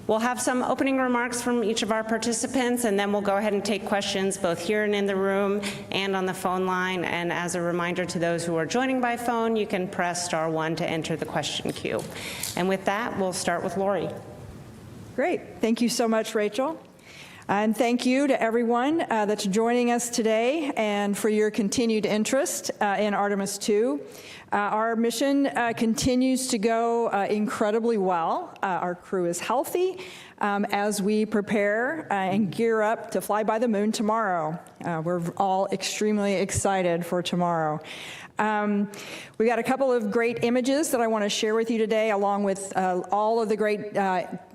We'll have some opening remarks from each of our participants, and then we'll go ahead and take questions both here and in the room and on the phone line. And as a reminder to those who are joining by phone, you can press *1 to enter the question queue. And with that, we'll start with Lori. Great. Thank you so much, Rachel. And thank you to everyone that's joining us today and for your continued interest in Artemis II. Our mission continues to go incredibly well. Our crew is healthy as we prepare and gear up to fly by the moon tomorrow. We're all extremely excited for tomorrow. We got a couple of great images that I want to share with you today, along with all of the great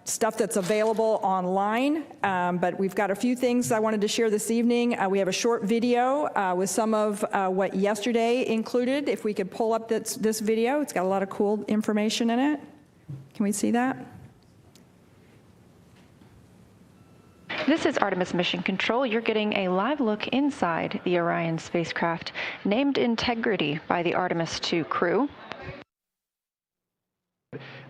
stuff that's available online. But we've got a few things I wanted to share this evening. We have a short video with some of what yesterday included. If we could pull up this video, it's got a lot of cool information in it. Can we see that? This is Artemis Mission Control. You're getting a live look inside the Orion spacecraft, named Integrity by the Artemis II crew.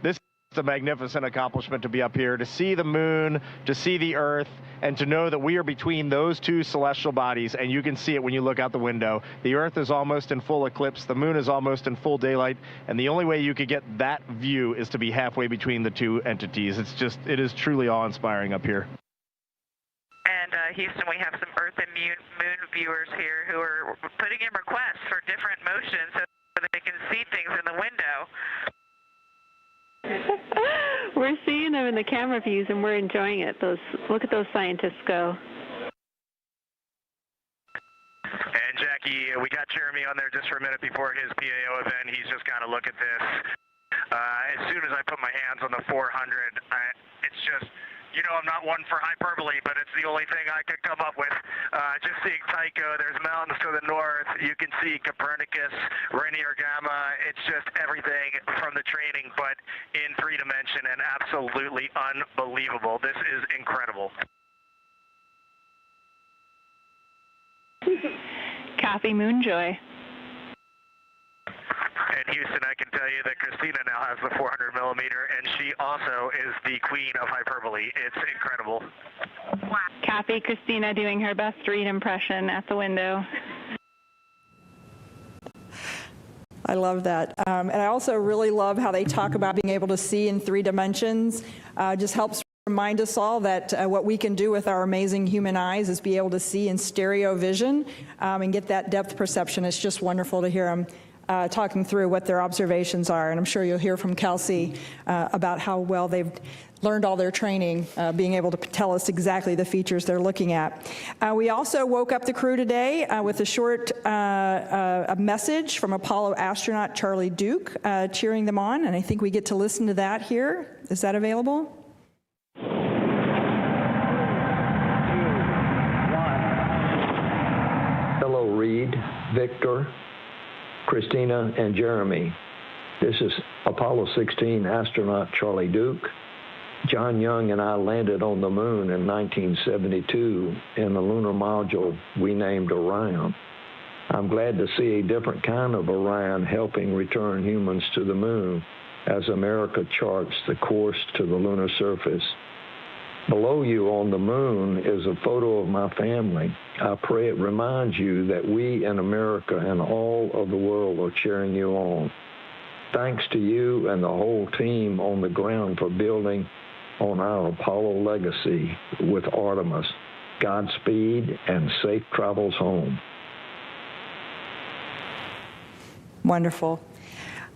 This is a magnificent accomplishment to be up here, to see the moon, to see the Earth, and to know that we are between those two celestial bodies, and you can see it when you look out the window. The Earth is almost in full eclipse, the moon is almost in full daylight, and the only way you could get that view is to be halfway between the two entities. It is truly awe-inspiring up here. And Houston, we have some Earth and Moon viewers here who are putting in requests for different motions so that they can see things in the window. We're seeing them in the camera views, and we're enjoying it. Look at those scientists go. And Jackie, we got Jeremy on there just for a minute before his PAO event. He's just got to look at this. As soon as I put my hands on the 400, it's just... You know, I'm not one for hyperbole, but it's the only thing I could come up with. Just seeing Tycho, there's mountains to the north. You can see Copernicus, Rainier Gamma. It's just everything from the training, but in 3 dimension and absolutely unbelievable. This is incredible. Kathy Moonjoy. And Houston, I can tell you that Christina now has the 400 millimeter, and she also is the queen of hyperbole. It's incredible. Wow. Kathy, Christina doing her best Reed impression at the window. I love that. And I also really love how they talk about being able to see in 3 dimensions. Just helps remind us all that what we can do with our amazing human eyes is be able to see in stereo vision and get that depth perception. It's just wonderful to hear them talking through what their observations are. And I'm sure you'll hear from Kelsey about how well they've learned all their training, being able to tell us exactly the features they're looking at. We also woke up the crew today with a short a message from Apollo astronaut Charlie Duke cheering them on, and I think we get to listen to that here. Is that available? 2, 1. Hello, Reed, Victor, Christina, and Jeremy. This is Apollo 16 astronaut Charlie Duke. John Young and I landed on the moon in 1972 in the lunar module we named Orion. I'm glad to see a different kind of Orion helping return humans to the moon as America charts the course to the lunar surface. Below you on the moon is a photo of my family. I pray it reminds you that we in America and all of the world are cheering you on. Thanks to you and the whole team on the ground for building on our Apollo legacy with Artemis. Godspeed and safe travels home. Wonderful.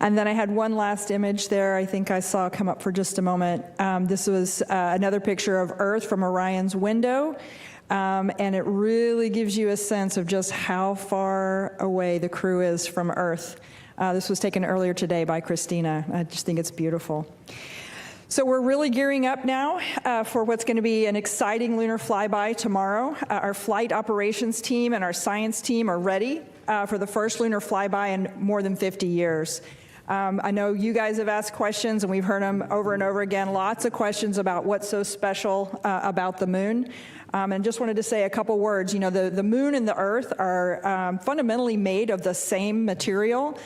And then I had one last image there I think I saw come up for just a moment. This was another picture of Earth from Orion's window. And it really gives you a sense of just how far away the crew is from Earth. This was taken earlier today by Christina. I just think it's beautiful. So we're really gearing up now for what's going to be an exciting lunar flyby tomorrow. Our flight operations team and our science team are ready for the first lunar flyby in more than 50 years. I know you guys have asked questions, and we've heard them over and over again, lots of questions about what's so special about the moon. And just wanted to say a couple words. You know, the moon and the Earth are fundamentally made of the same material.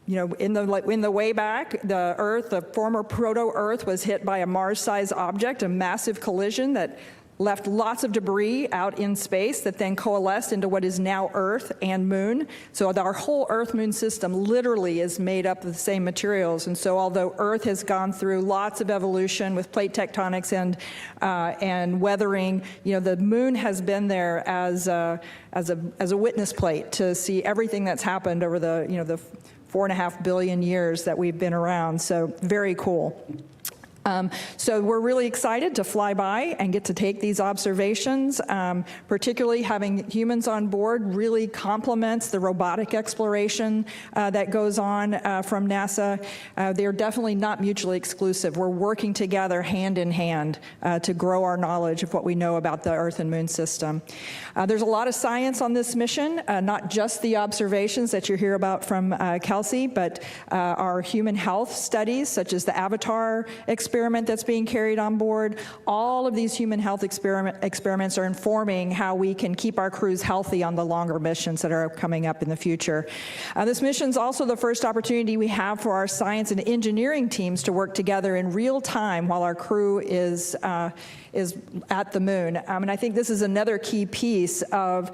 in the way back, the Earth, the former proto-Earth, was hit by a Mars-sized object, a massive collision that left lots of debris out in space that then coalesced into what is now Earth and Moon. So our whole Earth-Moon system literally is made up of the same materials. And so although Earth has gone through lots of evolution with plate tectonics and weathering, the Moon has been there as a witness plate to see everything that's happened over the 4.5 billion years that we've been around. So very cool. So we're really excited to fly by and get to take these observations. Particularly having humans on board really complements the robotic exploration that goes on from NASA. They're definitely not mutually exclusive. We're working together hand in hand to grow our knowledge of what we know about the Earth and Moon system. There's a lot of science on this mission, not just the observations that you hear about from Kelsey, but our human health studies, such as the Avatar experiment that's being carried on board. All of these human health experiments are informing how we can keep our crews healthy on the longer missions that are coming up in the future. This mission is also the first opportunity we have for our science and engineering teams to work together in real time while our crew is at the Moon. And I think this is another key piece of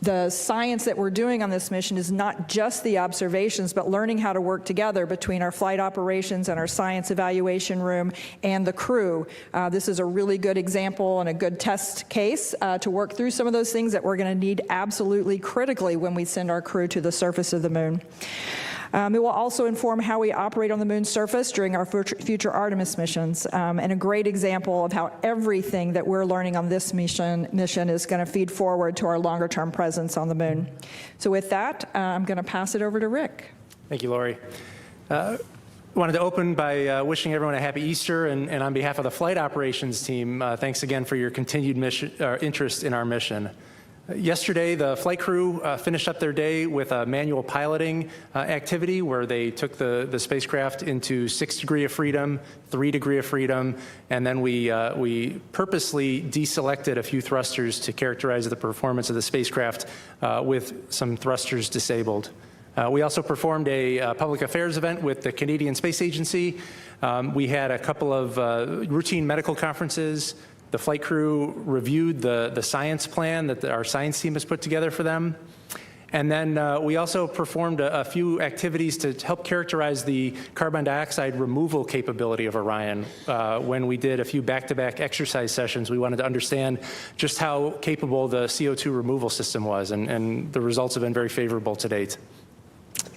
the science that we're doing on this mission is not just the observations, but learning how to work together between our flight operations and our science evaluation room and the crew. This is a really good example and a good test case to work through some of those things that we're going to need absolutely critically when we send our crew to the surface of the Moon. It will also inform how we operate on the Moon's surface during our future Artemis missions, and a great example of how everything that we're learning on this mission is going to feed forward to our longer-term presence on the Moon. So with that, I'm going to pass it over to Rick. Thank you, Lori. Wanted to open by wishing everyone a happy Easter, and on behalf of the flight operations team, thanks again for your continued interest in our mission. Yesterday, the flight crew finished up their day with a manual piloting activity where they took the spacecraft into 6 degrees of freedom, 3 degrees of freedom, and then we purposely deselected a few thrusters to characterize the performance of the spacecraft with some thrusters disabled. We also performed a public affairs event with the Canadian Space Agency. We had a couple of routine medical conferences. The flight crew reviewed the science plan that our science team has put together for them. And then we also performed a few activities to help characterize the carbon dioxide removal capability of Orion. When we did a few back-to-back exercise sessions, we wanted to understand just how capable the CO2 removal system was, and the results have been very favorable to date.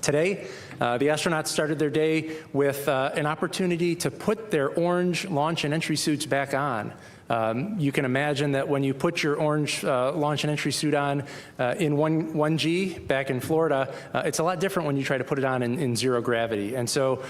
Today, the astronauts started their day with an opportunity to put their orange launch and entry suits back on. You can imagine that when you put your orange launch and entry suit on in 1G back in Florida, it's a lot different when you try to put it on in zero gravity. And so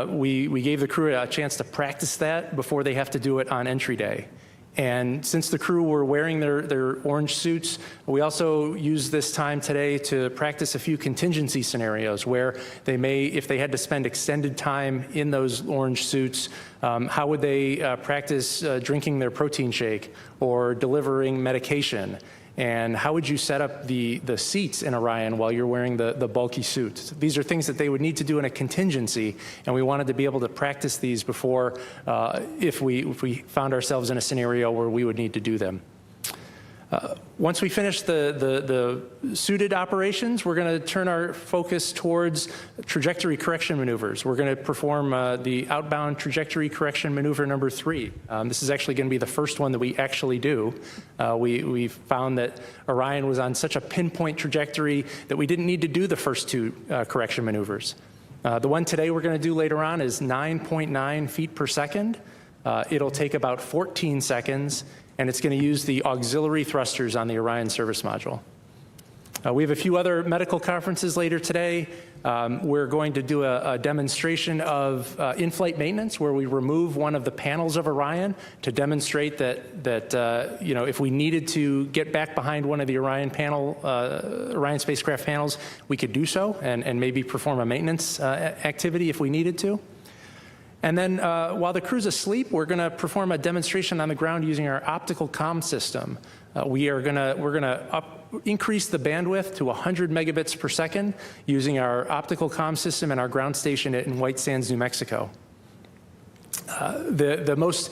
we gave the crew a chance to practice that before they have to do it on entry day. And since the crew were wearing their orange suits, we also used this time today to practice a few contingency scenarios where they may, if they had to spend extended time in those orange suits, how would they practice drinking their protein shake or delivering medication? And how would you set up the seats in Orion while you're wearing the bulky suits? These are things that they would need to do in a contingency, and we wanted to be able to practice these before if we found ourselves in a scenario where we would need to do them. Once we finish the suited operations, we're going to turn our focus towards trajectory correction maneuvers. We're going to perform the outbound trajectory correction maneuver number 3. This is actually going to be the first one that we actually do. We found that Orion was on such a pinpoint trajectory that we didn't need to do the first 2 correction maneuvers. The one today we're going to do later on is 9.9 feet per second. It'll take about 14 seconds. And it's going to use the auxiliary thrusters on the Orion service module. We have a few other medical conferences later today. We're going to do a demonstration of in-flight maintenance where we remove one of the panels of Orion to demonstrate that if we needed to get back behind one of the Orion spacecraft panels, we could do so and maybe perform a maintenance activity if we needed to. And then while the crew's asleep, we're going to perform a demonstration on the ground using our optical comm system. We're going to increased the bandwidth to 100 megabits per second using our optical comm system and our ground station in White Sands, New Mexico. The most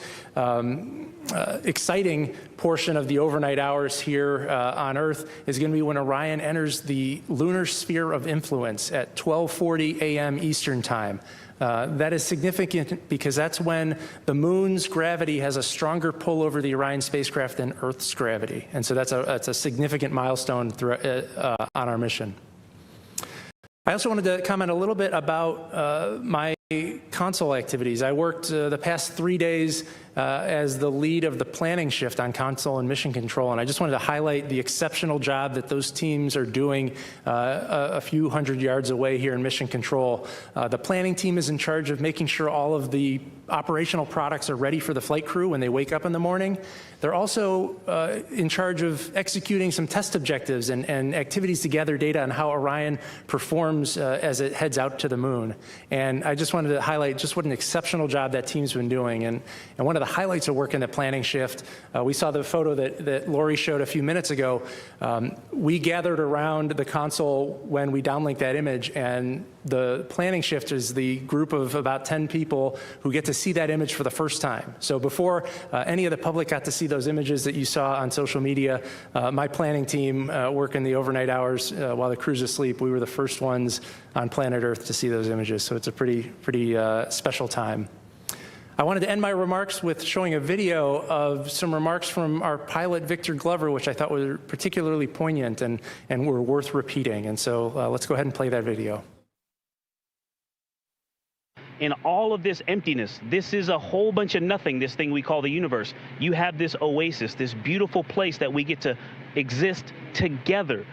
exciting portion of the overnight hours here on Earth is going to be when Orion enters the lunar sphere of influence at 12:40 a.m. Eastern Time. That is significant because that's when the moon's gravity has a stronger pull over the Orion spacecraft than Earth's gravity. And so that's a significant milestone on our mission. I also wanted to comment a little bit about my console activities. I worked the past 3 days as the lead of the planning shift on console and mission control, and I just wanted to highlight the exceptional job that those teams are doing a few hundred yards away here in mission control. The planning team is in charge of making sure all of the operational products are ready for the flight crew when they wake up in the morning. They're also in charge of executing some test objectives and activities to gather data on how Orion performs as it heads out to the moon. And I just wanted to highlight just what an exceptional job that team's been doing. And one of the highlights of working the planning shift, we saw the photo that Lori showed a few minutes ago. We gathered around the console when we downlink that image, and the planning shift is the group of about 10 people who get to see that image for the first time. So before any of the public got to see those images that you saw on social media, my planning team working the overnight hours while the crew's asleep, we were the first ones on planet Earth to see those images. So it's a pretty special time. I wanted to end my remarks with showing a video of some remarks from our pilot, Victor Glover, which I thought were particularly poignant and were worth repeating. And so let's go ahead and play that video. In all of this emptiness, this is a whole bunch of nothing, this thing we call the universe. You have this oasis, this beautiful place that we get to exist together.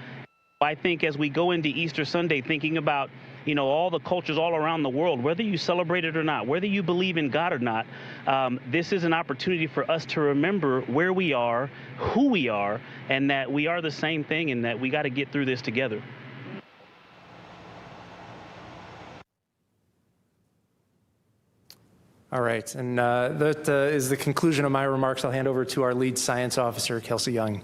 I think as we go into Easter Sunday, thinking about, you know, all the cultures all around the world, whether you celebrate it or not, whether you believe in God or not, this is an opportunity for us to remember where we are, who we are, and that we are the same thing and that we got to get through this together. All right, and that is the conclusion of my remarks. I'll hand over to our lead science officer, Kelsey Young.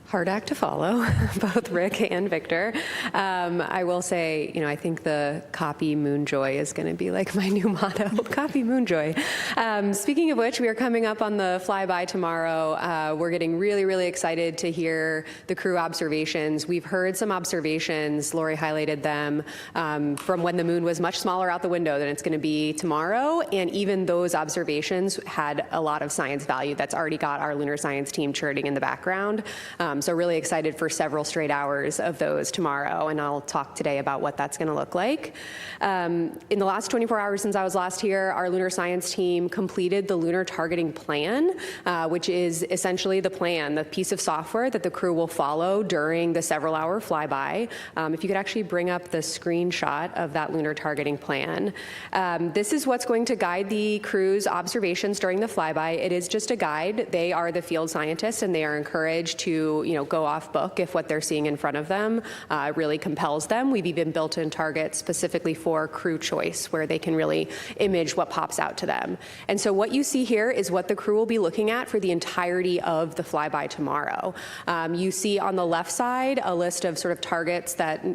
Hard act to follow, both Rick and Victor. I will say, you know, I think the copy Moonjoy is going to be like my new motto, copy Moonjoy. Speaking of which, we are coming up on the flyby tomorrow. We're getting really, really excited to hear the crew observations. We've heard some observations, Lori highlighted them, from when the moon was much smaller out the window than it's going to be tomorrow. And even those observations had a lot of science value that's already got our lunar science team churning in the background. So really excited for several straight hours of those tomorrow, and I'll talk today about what that's going to look like. In the last 24 hours since I was last here, our lunar science team completed the lunar targeting plan, which is essentially the plan, the piece of software that the crew will follow during the several-hour flyby. If you could actually bring up the screenshot of that lunar targeting plan. This is what's going to guide the crew's observations during the flyby. It is just a guide. They are the field scientists, and they are encouraged to go off book if what they're seeing in front of them really compels them. We've even built in targets specifically for crew choice where they can really image what pops out to them. And so what you see here is what the crew will be looking at for the entirety of the flyby tomorrow. You see on the left side a list of sort of targets that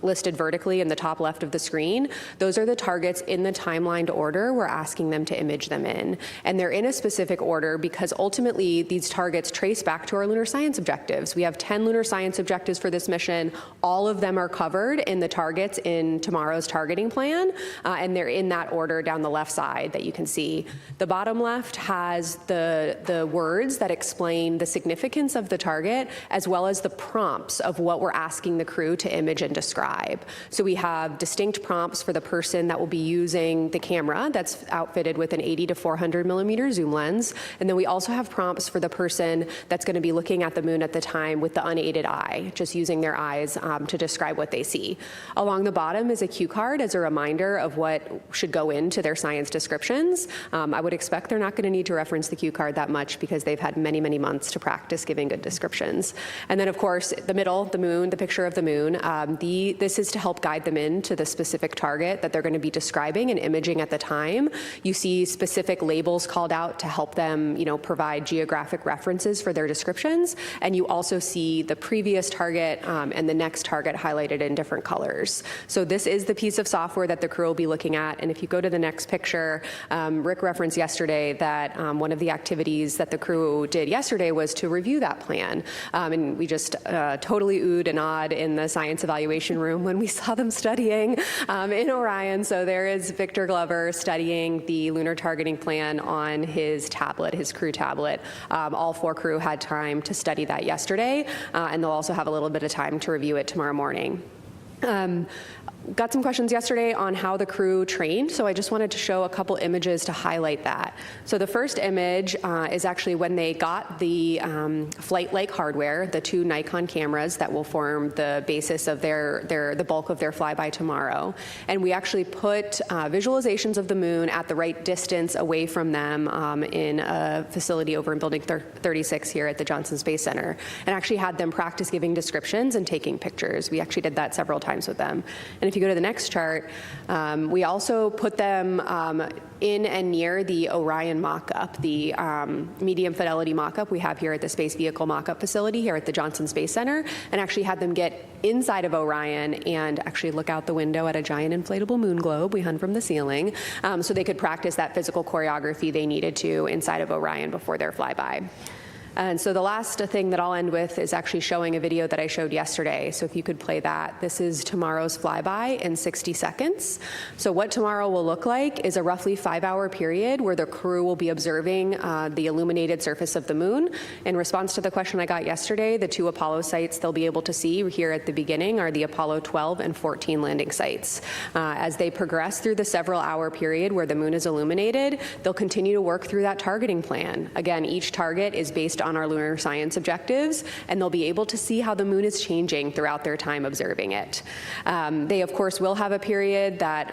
listed vertically in the top left of the screen. Those are the targets in the timelined order we're asking them to image them in. And they're in a specific order because ultimately these targets trace back to our lunar science objectives. We have 10 lunar science objectives for this mission. All of them are covered in the targets in tomorrow's targeting plan, and they're in that order down the left side that you can see. The bottom left has the words that explain the significance of the target, as well as the prompts of what we're asking the crew to image and describe. So we have distinct prompts for the person that will be using the camera that's outfitted with an 80 to 400 millimeter zoom lens, and then we also have prompts for the person that's going to be looking at the moon at the time with the unaided eye, just using their eyes to describe what they see. Along the bottom is a cue card as a reminder of what should go into their science descriptions. I would expect they're not going to need to reference the cue card that much because they've had many, many months to practice giving good descriptions. And then, of course, the middle, the moon, the picture of the moon, this is to help guide them into the specific target that they're going to be describing and imaging at the time. You see specific labels called out to help them, provide geographic references for their descriptions, and you you also see the previous target and the next target highlighted in different colors. So this is the piece of software that the crew will be looking at. And if you go to the next picture, Rick referenced yesterday that one of the activities that the crew did yesterday was to review that plan. And we just totally oohed and awed in the science evaluation room when we saw them studying in Orion. So there is Victor Glover studying the lunar targeting plan on his tablet, his crew tablet. All 4 crew had time to study that yesterday, and they'll also have a little bit of time to review it tomorrow morning. Got some questions yesterday on how the crew trained, so I just wanted to show a couple images to highlight that. So the first image is actually when they got the flight-like hardware, the 2 Nikon cameras that will form the basis of the bulk of their flyby tomorrow. And we actually put visualizations of the moon at the right distance away from them in a facility over in Building 36 here at the Johnson Space Center, and actually had them practice giving descriptions and taking pictures. We actually did that several times with them. And if you go to the next chart, we also put them in and near the Orion mock-up, the medium fidelity mock-up we have here at the Space Vehicle mock-up facility here at the Johnson Space Center, and actually had them get inside of Orion and actually look out the window at a giant inflatable moon globe we hung from the ceiling, so they could practice that physical choreography they needed to inside of Orion before their flyby. And so the last thing that I'll end with is actually showing a video that I showed yesterday. So if you could play that. This is tomorrow's flyby in 60 seconds. So what tomorrow will look like is a roughly 5-hour period where the crew will be observing the illuminated surface of the moon. In response to the question I got yesterday, the 2 Apollo sites they'll be able to see here at the beginning are the Apollo 12 and 14 landing sites. As they progress through the several-hour period where the moon is illuminated, they'll continue to work through that targeting plan. Again, each target is based on our lunar science objectives, and they'll be able to see how the moon is changing throughout their time observing it. They, of course, will have a period that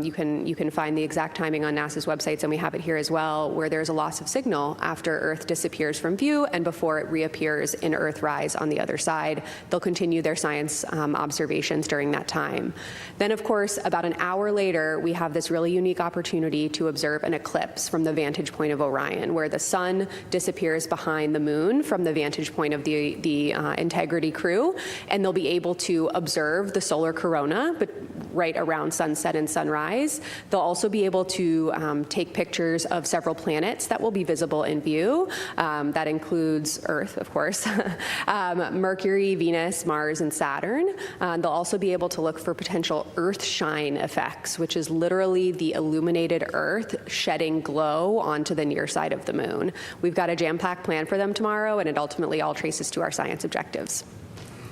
you can find the exact timing on NASA's websites, and we have it here as well, where there's a loss of signal after Earth disappears from view and before it reappears in Earthrise on the other side. They'll continue their science observations during that time. Then, of course, about an hour later, we have this really unique opportunity to observe an eclipse from the vantage point of Orion, where the sun disappears behind the moon from the vantage point of the Integrity crew, and they'll be able to observe the solar corona, but right around sunset and sunrise. They'll also be able to take pictures of several planets that will be visible in view. That includes Earth, of course, Mercury, Venus, Mars, and Saturn. They'll also be able to look for potential Earth shine effects, which is literally the illuminated Earth shedding glow onto the near side of the moon. We've got a jam-packed plan for them tomorrow, and it ultimately all traces to our science objectives.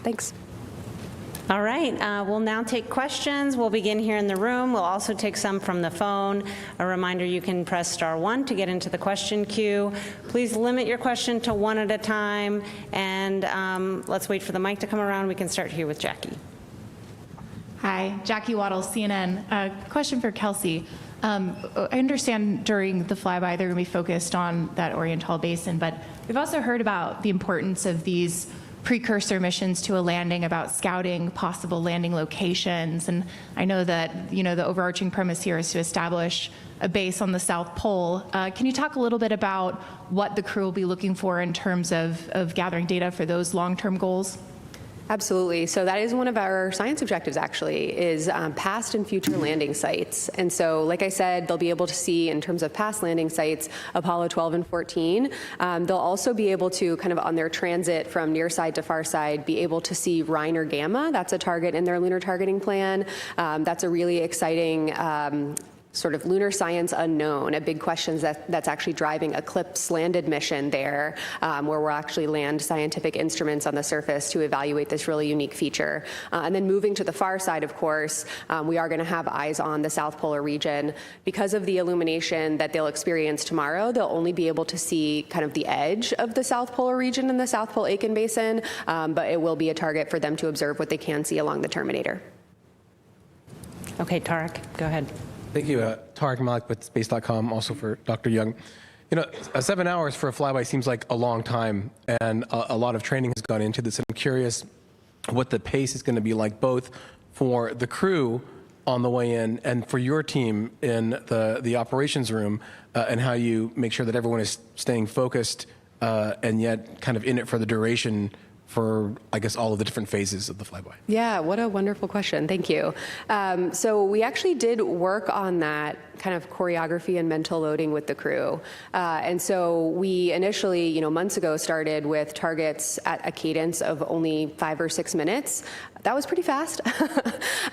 Thanks. All right, we'll now take questions. We'll begin here in the room. We'll also take some from the phone. A reminder, you can press *1 to get into the question queue. Please limit your question to 1 at a time, and let's wait for the mic to come around. We can start here with Jackie. Hi, Jackie Waddles, CNN. Question for Kelsey. I understand during the flyby they're going to be focused on that Oriental Basin, but we've also heard about the importance of these precursor missions to a landing, about scouting possible landing locations. And I know that, the overarching premise here is to establish a base on the South Pole. Can you talk a little bit about what the crew will be looking for in terms of gathering data for those long-term goals? Absolutely. So that is one of our science objectives, actually, is past and future landing sites. And so, like I said, they'll be able to see, in terms of past landing sites, Apollo 12 and 14. They'll also be able to, kind of on their transit from near side to far side, be able to see Reiner Gamma. That's a target in their lunar targeting plan. That's a really exciting sort of lunar science unknown, a big question that's actually driving Eclipse landed mission there, where we'll actually land scientific instruments on the surface to evaluate this really unique feature. And then moving to the far side, of course, we are going to have eyes on the South Polar region. Because of the illumination that they'll experience tomorrow, they'll only be able to see kind of the edge of the South Polar region in the South Pole Aitken Basin, but it will be a target for them to observe what they can see along the Terminator. Okay, Tarek, go ahead. Thank you. Tarek Malik with Space.com, also for Dr. Young. 7 hours for a flyby seems like a long time, and a lot of training has gone into this. I'm curious what the pace is going to be like, both for the crew on the way in and for your team in the operations room, and how you make sure that everyone is staying focused and yet kind of in it for the duration for, I guess, all of the different phases of the flyby? Yeah, what a wonderful question. Thank you. So we actually did work on that kind of choreography and mental loading with the crew. And so we initially, months ago started with targets at a cadence of only 5 or 6 minutes. That was pretty fast.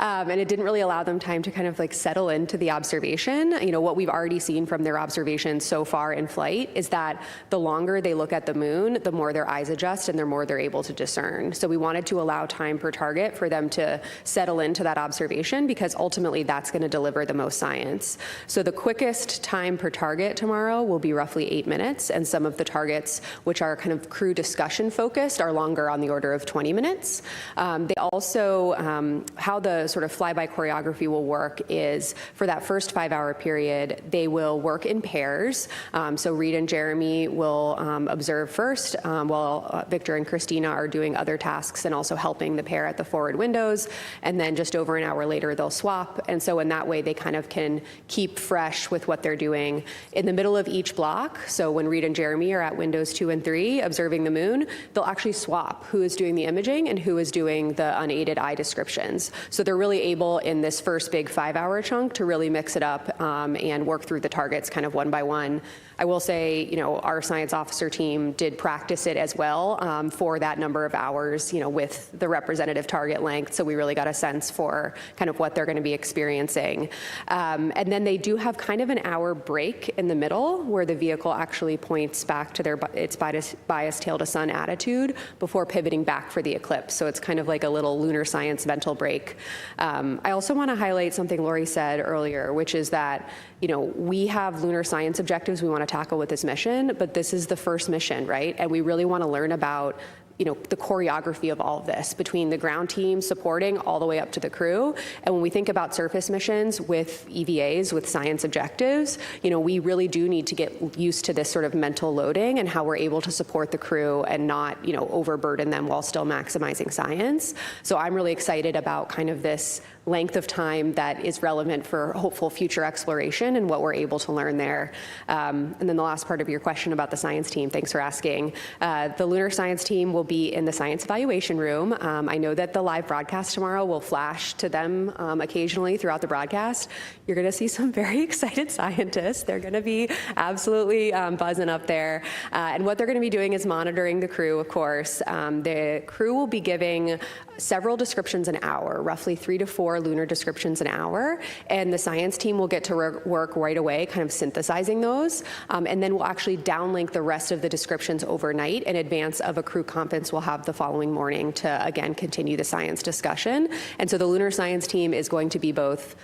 And it didn't really allow them time to kind of like settle into the observation. What we've already seen from their observations so far in flight is that the longer they look at the moon, the more their eyes adjust and the more they're able to discern. So we wanted to allow time per target for them to settle into that observation, because ultimately that's going to deliver the most science. So the quickest time per target tomorrow will be roughly 8 minutes, and some of the targets, which are kind of crew discussion focused, are longer, on the order of 20 minutes. They also, how the sort of flyby choreography will work is, for that first 5-hour period, they will work in pairs. So Reed and Jeremy will observe first, while Victor and Christina are doing other tasks and also helping the pair at the forward windows. And then just over an hour later, they'll swap. And so in that way, they kind of can keep fresh with what they're doing. In the middle of each block, so when Reed and Jeremy are at windows 2 and 3 observing the moon, they'll actually swap who is doing the imaging and who is doing the unaided eye descriptions. So they're really able in this first big 5-hour chunk to really mix it up and work through the targets kind of one by one. I will say, our science officer team did practice it as well for that number of hours, with the representative target length. So we really got a sense for kind of what they're going to be experiencing. And then they do have kind of an hour break in the middle where the vehicle actually points back to its bias tail to sun attitude before pivoting back for the eclipse. So it's kind of like a little lunar science mental break. I also want to highlight something Lori said earlier, which is that, we have lunar science objectives we want to tackle with this mission, but this is the first mission, right? And we really want to learn about the choreography of all of this, between the ground team supporting all the way up to the crew. And when we think about surface missions with EVAs, with science objectives, we really do need to get used to this sort of mental loading and how we're able to support the crew and not, overburden them while still maximizing science. So I'm really excited about kind of this length of time that is relevant for hopeful future exploration and what we're able to learn there. And then the last part of your question about the science team, thanks for asking. The lunar science team will be in the science evaluation room. I know that the live broadcast tomorrow will flash to them occasionally throughout the broadcast. You're going to see some very excited scientists. They're going to be absolutely buzzing up there. And what they're going to be doing is monitoring the crew, of course. The crew will be giving several descriptions an hour, roughly 3 to 4 lunar descriptions an hour, and the science team will get to work right away, kind of synthesizing those, and then we'll actually downlink the rest of the descriptions overnight in advance of a crew conference we'll have the following morning to, again, continue the science discussion. And so the lunar science team is going to be both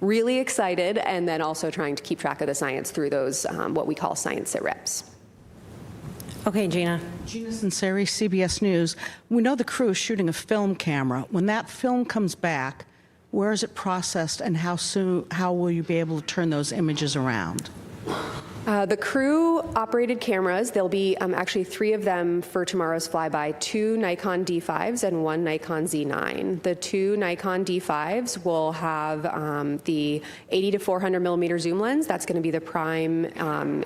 really excited and then also trying to keep track of the science through those, what we call science sit reps. Okay, Gina. Gina Sinceri, CBS News. We know the crew is shooting a film camera. When that film comes back, where is it processed, and how will you be able to turn those images around? The crew operated cameras. There'll be actually 3 of them for tomorrow's flyby, 2 Nikon D5s and 1 Nikon Z9. The 2 Nikon D5s will have the 80 to 400 millimeter zoom lens. That's going to be the prime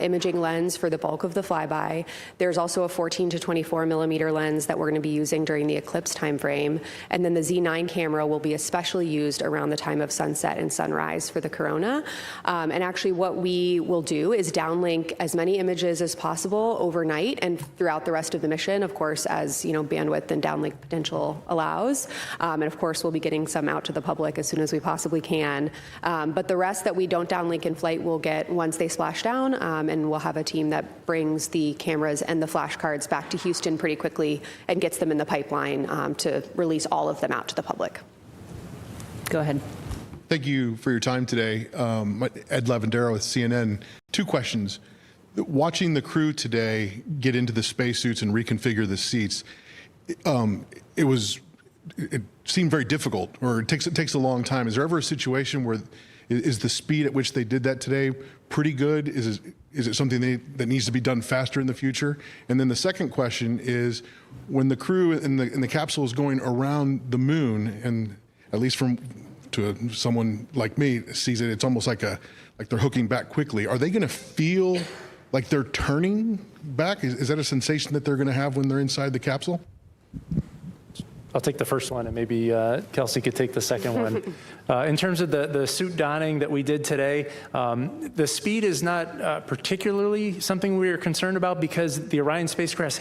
imaging lens for the bulk of the flyby. There's also a 14 to 24 millimeter lens that we're going to be using during the eclipse timeframe. And then the Z9 camera will be especially used around the time of sunset and sunrise for the corona. And actually what we will do is downlink as many images as possible overnight and throughout the rest of the mission, of course, as bandwidth and downlink potential allows. And of course, we'll be getting some out to the public as soon as we possibly can. But the rest that we don't downlink in flight, we'll get once they splash down, and we'll have a team that brings the cameras and the flash cards back to Houston pretty quickly and gets them in the pipeline to release all of them out to the public. Go ahead. Thank you for your time today. Ed Lavandero with CNN. 2 questions. Watching the crew today get into the spacesuits and reconfigure the seats, it seemed very difficult, or it takes a long time. Is there ever a situation where is the speed at which they did that today pretty good? Is it something that needs to be done faster in the future? And then the second question is, when the crew in the capsule is going around the moon, and at least to someone like me sees it's almost like they're hooking back quickly. Are they going to feel like they're turning back? Is that a sensation that they're going to have when they're inside the capsule? I'll take the first one, and maybe Kelsey could take the second one. In terms of the suit donning that we did today, the speed is not particularly something we are concerned about because the Orion spacecraft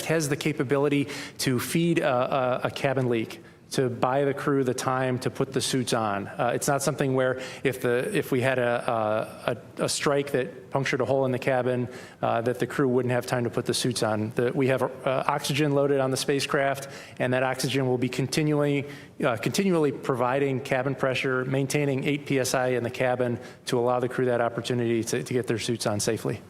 has the capability to feed a cabin leak, to buy the crew the time to put the suits on. It's not something where if we had a strike that punctured a hole in the cabin, that the crew wouldn't have time to put the suits on. We have oxygen loaded on the spacecraft, and that oxygen will be continually providing cabin pressure, maintaining 8 psi in the cabin to allow the crew that opportunity to get their suits on safely.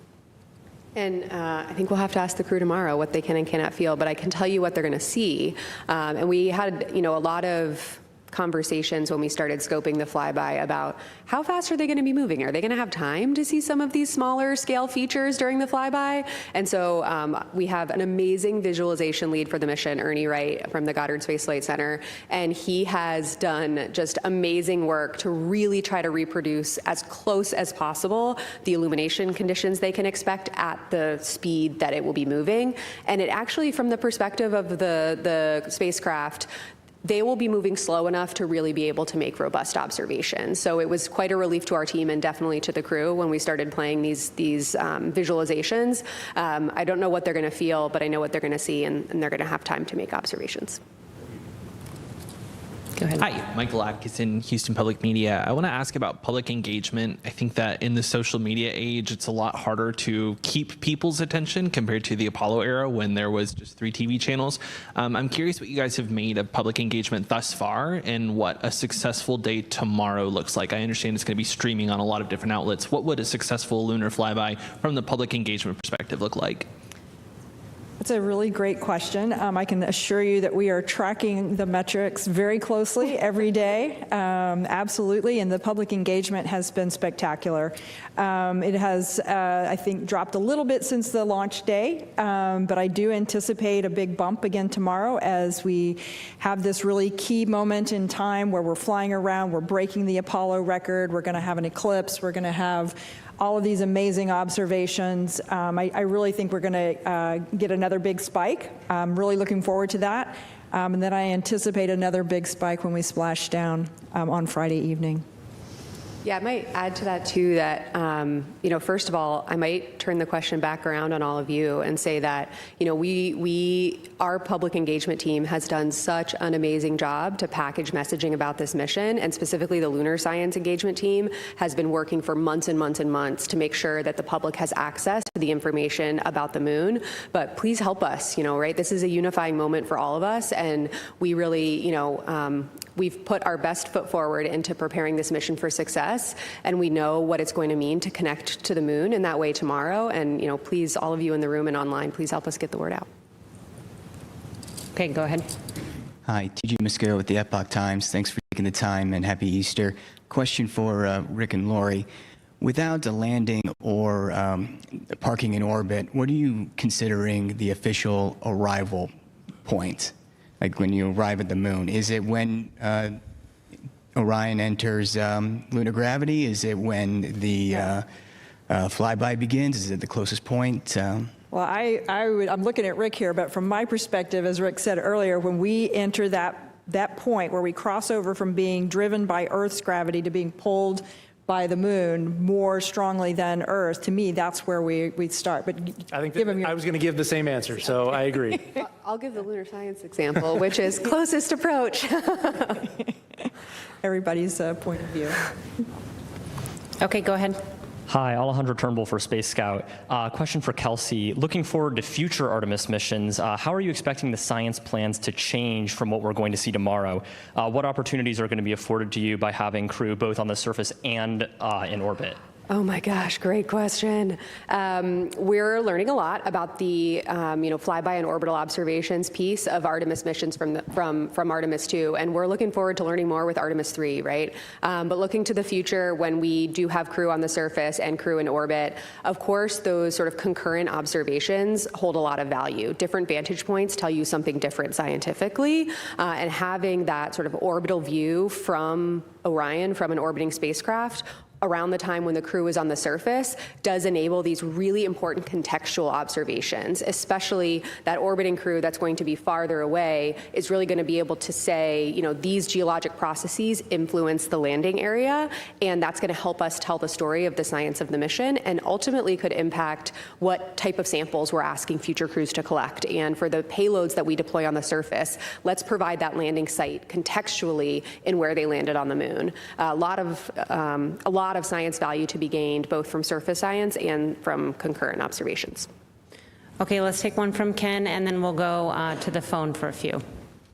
And I think we'll have to ask the crew tomorrow what they can and cannot feel, but I can tell you what they're going to see. And we had, a lot of conversations when we started scoping the flyby about how fast are they going to be moving? Are they going to have time to see some of these smaller scale features during the flyby? And so we have an amazing visualization lead for the mission, Ernie Wright from the Goddard Space Flight Center, and he has done just amazing work to really try to reproduce as close as possible the illumination conditions they can expect at the speed that it will be moving. And it actually, from the perspective of the spacecraft, they will be moving slow enough to really be able to make robust observations. So it was quite a relief to our team and definitely to the crew when we started playing these visualizations. I don't know what they're going to feel, but I know what they're going to see, and they're going to have time to make observations. Go ahead. Hi, Michael Atkinson, Houston Public Media. I want to ask about public engagement. I think that in the social media age, it's a lot harder to keep people's attention compared to the Apollo era when there was just 3 TV channels. I'm curious what you guys have made of public engagement thus far and what a successful day tomorrow looks like. I understand it's going to be streaming on a lot of different outlets. What would a successful lunar flyby from the public engagement perspective look like? That's a really great question. I can assure you that we are tracking the metrics very closely every day, absolutely, and the public engagement has been spectacular. It has, I think, dropped a little bit since the launch day, but I do anticipate a big bump again tomorrow as we have this really key moment in time where we're flying around, we're breaking the Apollo record, we're going to have an eclipse, we're going to have all of these amazing observations. I really think we're going to get another big spike. I'm really looking forward to that. And then I anticipate another big spike when we splash down on Friday evening. Yeah, I might add to that too that, first of all, I might turn the question back around on all of you and say that, our public engagement team has done such an amazing job to package messaging about this mission, and specifically the lunar science engagement team has been working for months and months and months to make sure that the public has access to the information about the moon. But please help us, right? This is a unifying moment for all of us, and we really, we've put our best foot forward into preparing this mission for success, and we know what it's going to mean to connect to the moon in that way tomorrow. And please, all of you in the room and online, please help us get the word out. Okay, go ahead. Hi, T.J. Mosquero with the Epoch Times. Thanks for taking the time, and happy Easter. Question for Rick and Lori. Without a landing or parking in orbit, what are you considering the official arrival point? Like when you arrive at the moon? Is it when Orion enters lunar gravity? Is it when the flyby begins? Is it the closest point? Well, I'm looking at Rick here, but from my perspective, as Rick said earlier, when we enter that point where we cross over from being driven by Earth's gravity to being pulled by the moon more strongly than Earth, to me, that's where we start. But I think I was going to give the same answer, so I agree. I'll give the lunar science example, which is closest approach. Everybody's point of view. Okay, go ahead. Hi, Alejandro Turnbull for Space Scout. Question for Kelsey. Looking forward to future Artemis missions, how are you expecting the science plans to change from what we're going to see tomorrow? What opportunities are going to be afforded to you by having crew both on the surface and in orbit? Oh my gosh, great question. We're learning a lot about the flyby and orbital observations piece of Artemis missions from Artemis 2, and we're looking forward to learning more with Artemis 3, right? But looking to the future, when we do have crew on the surface and crew in orbit, of course, those sort of concurrent observations hold a lot of value. Different vantage points tell you something different scientifically, and having that sort of orbital view from Orion, from an orbiting spacecraft, around the time when the crew is on the surface does enable these really important contextual observations, especially that orbiting crew that's going to be farther away is really going to be able to say, you know, these geologic processes influence the landing area, and that's going to help us tell the story of the science of the mission and ultimately could impact what type of samples we're asking future crews to collect. And for the payloads that we deploy on the surface, let's provide that landing site contextually in where they landed on the moon. A lot of science value to be gained both from surface science and from concurrent observations. Okay, let's take one from Ken, and then we'll go to the phone for a few.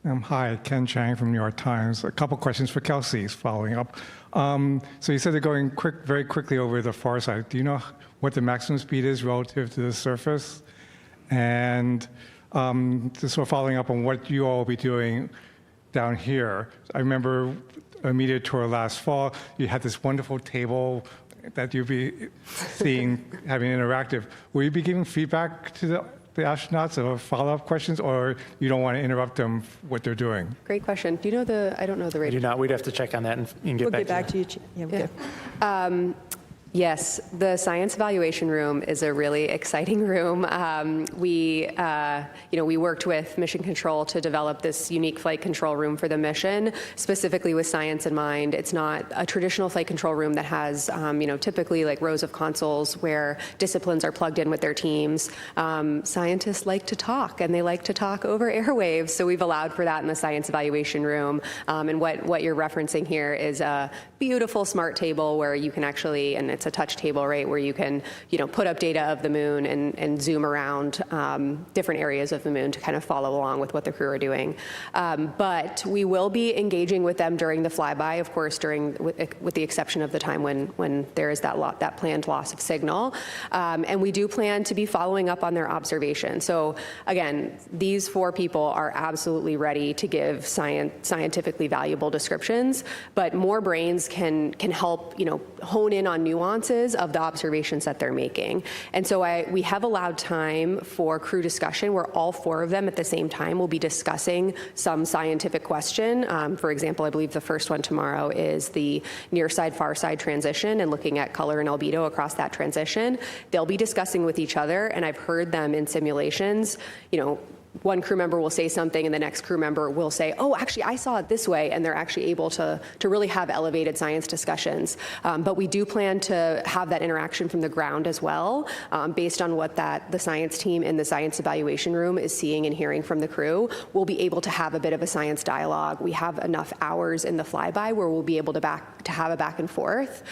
Hi, Ken Chang from New York Times. A couple questions for Kelsey following up. So you said they're going very quickly over the far side. Do you know what the maximum speed is relative to the surface? And just sort of following up on what you all will be doing down here. I remember a media tour last fall, you had this wonderful table that you'd be seeing, having interactive. Will you be giving feedback to the astronauts or follow-up questions, or you don't want to interrupt them what they're doing? Great question. Do you know I don't know the rate. We do not. We'd have to check on that and get back to you. Yeah, okay. Yes, the science evaluation room is a really exciting room. We worked with Mission Control to develop this unique flight control room for the mission, specifically with science in mind. It's not a traditional flight control room that has, typically like rows of consoles where disciplines are plugged in with their teams. Scientists like to talk, and they like to talk over airwaves, so we've allowed for that in the science evaluation room. And what you're referencing here is a beautiful smart table where you can actually, and it's a touch table, right, where you can, put up data of the moon and zoom around different areas of the moon to kind of follow along with what the crew are doing. But we will be engaging with them during the flyby, of course, with the exception of the time when there is that planned loss of signal. And we do plan to be following up on their observation. So again, these 4 people are absolutely ready to give scientifically valuable descriptions, but more brains can help, hone in on nuances of the observations that they're making. And so we have allowed time for crew discussion where all 4 of them at the same time will be discussing some scientific question. For example, I believe the first one tomorrow is the near side, far side transition and looking at color and albedo across that transition. They'll be discussing with each other, and I've heard them in simulations, one crew member will say something and the next crew member will say, oh, actually, I saw it this way, and they're actually able to really have elevated science discussions. But we do plan to have that interaction from the ground as well, based on what the science team in the science evaluation room is seeing and hearing from the crew. We'll be able to have a bit of a science dialogue. We have enough hours in the flyby where we'll be able to have a back and forth,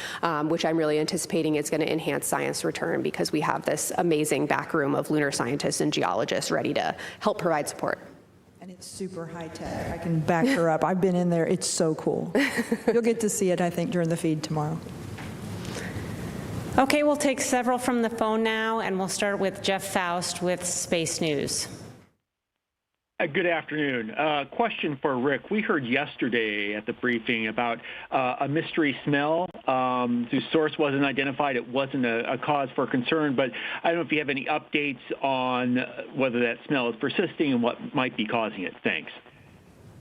which I'm really anticipating is going to enhance science return because we have this amazing back room of lunar scientists and geologists ready to help provide support. And it's super high tech. I can back her up. I've been in there. It's so cool. You'll get to see it, I think, during the feed tomorrow. Okay, we'll take several from the phone now, and we'll start with Jeff Faust with Space News. Good afternoon. Question for Rick. We heard yesterday at the briefing about a mystery smell whose source wasn't identified. It wasn't a cause for concern, but I don't know if you have any updates on whether that smell is persisting and what might be causing it. Thanks.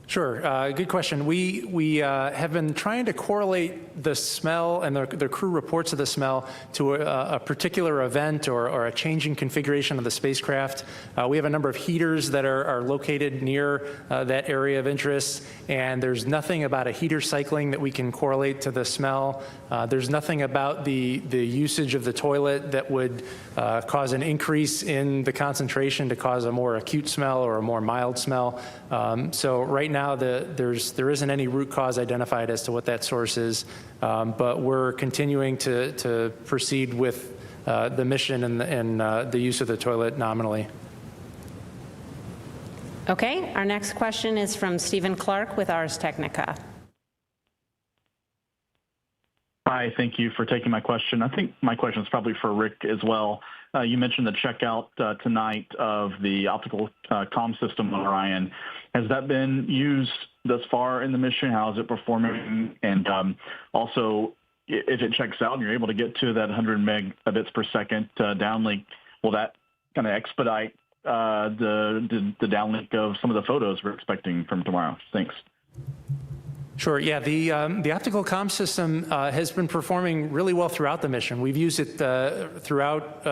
Sure. Good question. We have been trying to correlate the smell and the crew reports of the smell to a particular event or a changing configuration of the spacecraft. We have a number of heaters that are located near that area of interest, and there's nothing about a heater cycling that we can correlate to the smell. There's nothing about the usage of the toilet that would cause an increase in the concentration to cause a more acute smell or a more mild smell. So right now, there isn't any root cause identified as to what that source is, but we're continuing to proceed with the mission and the use of the toilet nominally. Okay, our next question is from Stephen Clark with Ars Technica. Hi, thank you for taking my question. I think my question is probably for Rick as well. You mentioned the checkout tonight of the optical comm system on Orion. Has that been used thus far in the mission? How is it performing? And also, if it checks out and you're able to get to that 100 megabits per second downlink, will that kind of expedite the downlink of some of the photos we're expecting from tomorrow? Thanks. Sure. Yeah, the optical comm system has been performing really well throughout the mission. We've used it throughout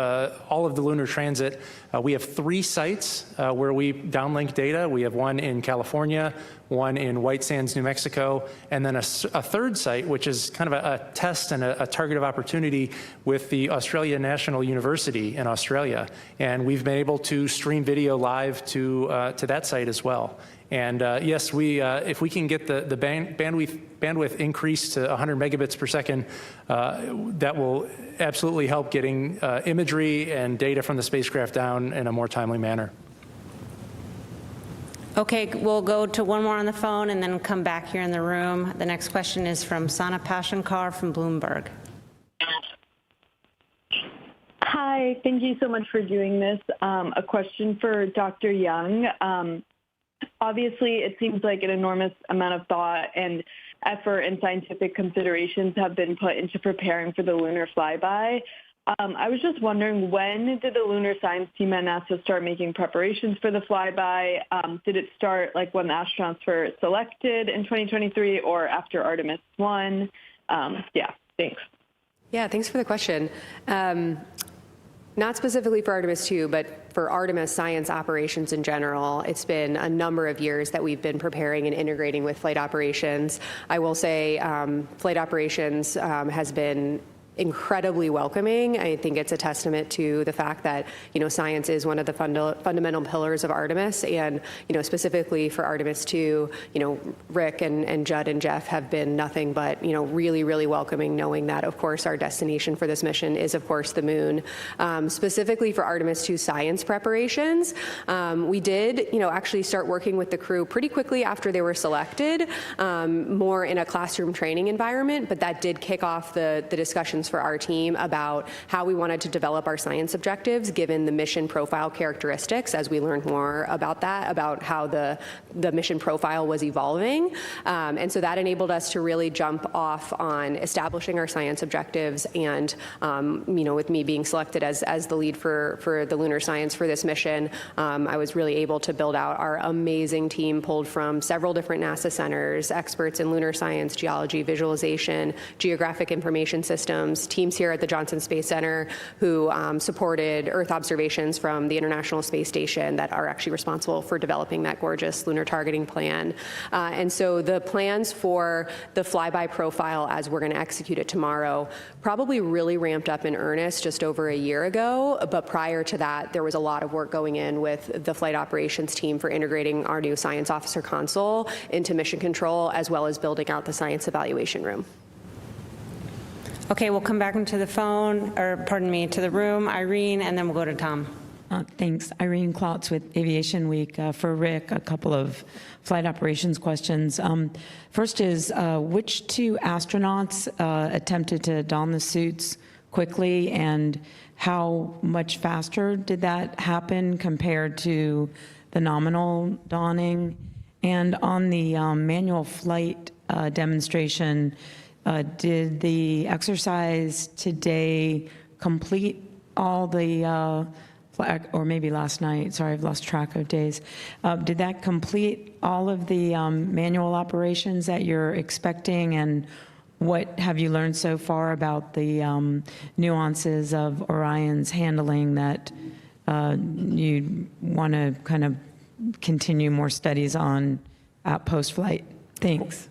all of the lunar transit. We have 3 sites where we downlink data. We have one in California, one in White Sands, New Mexico, and then a third site, which is kind of a test and a target of opportunity with the Australia National University in Australia. And we've been able to stream video live to that site as well. And yes, if we can get the bandwidth increased to 100 megabits per second, that will absolutely help getting imagery and data from the spacecraft down in a more timely manner. Okay, we'll go to one more on the phone and then come back here in the room. The next question is from Sana Pashankar from Bloomberg. Hi, thank you so much for doing this. A question for Dr. Young. Obviously, it seems like an enormous amount of thought and effort and scientific considerations have been put into preparing for the lunar flyby. I was just wondering, when did the lunar science team at NASA start making preparations for the flyby? Did it start like when the astronauts were selected in 2023 or after Artemis 1? Yeah, thanks. Yeah, thanks for the question. Not specifically for Artemis 2, but for Artemis science operations in general, it's been a number of years that we've been preparing and integrating with flight operations. I will say flight operations has been incredibly welcoming. I think it's a testament to the fact that, science is one of the fundamental pillars of Artemis, and, specifically for Artemis 2, Rick and Judd and Jeff have been nothing but, really, really welcoming, knowing that, of course, our destination for this mission is, of course, the moon. Specifically for Artemis 2 science preparations, we did, actually start working with the crew pretty quickly after they were selected, more in a classroom training environment, but that did kick off the discussions for our team about how we wanted to develop our science objectives given the mission profile characteristics as we learned more about that, about how the mission profile was evolving. And so that enabled us to really jump off on establishing our science objectives, and with me being selected as the lead for the lunar science for this mission, I was really able to build out our amazing team pulled from several different NASA centers, experts in lunar science, geology, visualization, geographic information systems, teams here at the Johnson Space Center who supported Earth observations from the International Space Station that are actually responsible for developing that gorgeous lunar targeting plan. And so the plans for the flyby profile as we're going to execute it tomorrow probably really ramped up in earnest just over a year ago. But prior to that, there was a lot of work going in with the flight operations team for integrating our new science officer console into mission control, as well as building out the science evaluation room. Okay, we'll come back into the phone, or pardon me, to the room. Irene, and then we'll go to Tom. Thanks. Irene Klotz with Aviation Week. For Rick, a couple of flight operations questions. First is, which 2 astronauts attempted to don the suits quickly, and how much faster did that happen compared to the nominal donning? And on the manual flight demonstration, did the exercise today complete all the, or maybe last night, sorry, I've lost track of days. Did that complete all of the manual operations that you're expecting, and what have you learned so far about the nuances of Orion's handling that you want to kind of continue more studies on post-flight? Thanks.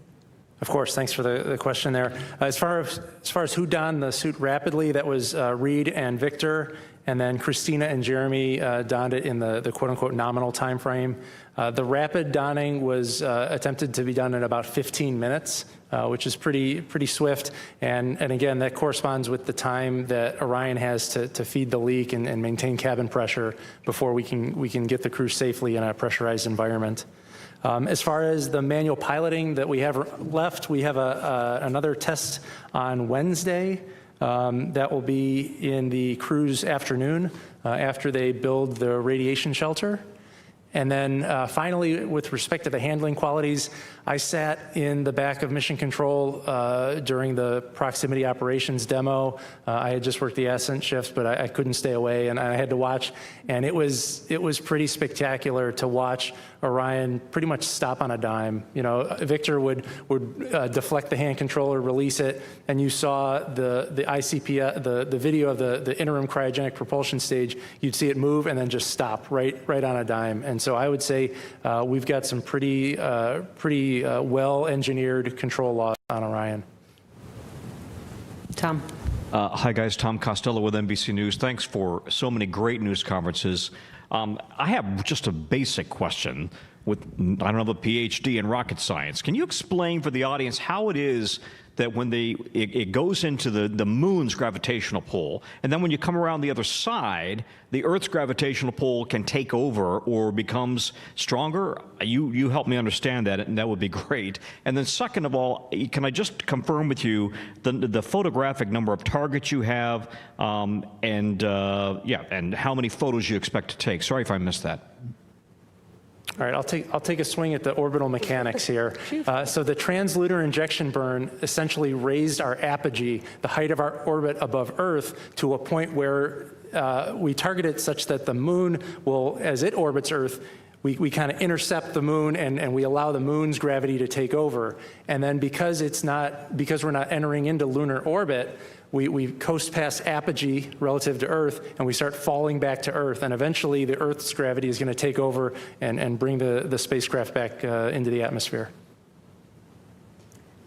Of course, thanks for the question there. As far as who donned the suit rapidly, that was Reed and Victor, and then Christina and Jeremy donned it in the quote-unquote nominal time frame. The rapid donning was attempted to be done in about 15 minutes, which is pretty swift. And again, that corresponds with the time that Orion has to feed the leak and maintain cabin pressure before we can get the crew safely in a pressurized environment. As far as the manual piloting that we have left, we have another test on Wednesday that will be in the crew's afternoon after they build the radiation shelter. And then finally, with respect to the handling qualities, I sat in the back of Mission Control during the proximity operations demo. I had just worked the ascent shift, but I couldn't stay away, and I had to watch. And it was pretty spectacular to watch Orion pretty much stop on a dime. You know, Victor would deflect the hand controller, release it, and you saw the ICP, the video of the interim cryogenic propulsion stage. You'd see it move and then just stop right on a dime. And so I would say we've got some pretty well-engineered control laws on Orion. Tom. Hi, guys. Tom Costello with NBC News. Thanks for so many great news conferences. I have just a basic question with, I don't have a PhD in rocket science. Can you explain for the audience how it is that when it goes into the moon's gravitational pull, and then when you come around the other side, the Earth's gravitational pull can take over or becomes stronger? You help me understand that, and that would be great. And then second of all, can I just confirm with you the photographic number of targets you have, and how many photos you expect to take? Sorry if I missed that. All right, I'll take a swing at the orbital mechanics here. So the translunar injection burn essentially raised our apogee, the height of our orbit above Earth, to a point where we target it such that the moon will, as it orbits Earth, we kind of intercept the moon and we allow the moon's gravity to take over. And then because we're not entering into lunar orbit, we coast past apogee relative to Earth, and we start falling back to Earth. And eventually, the Earth's gravity is going to take over and bring the spacecraft back into the atmosphere.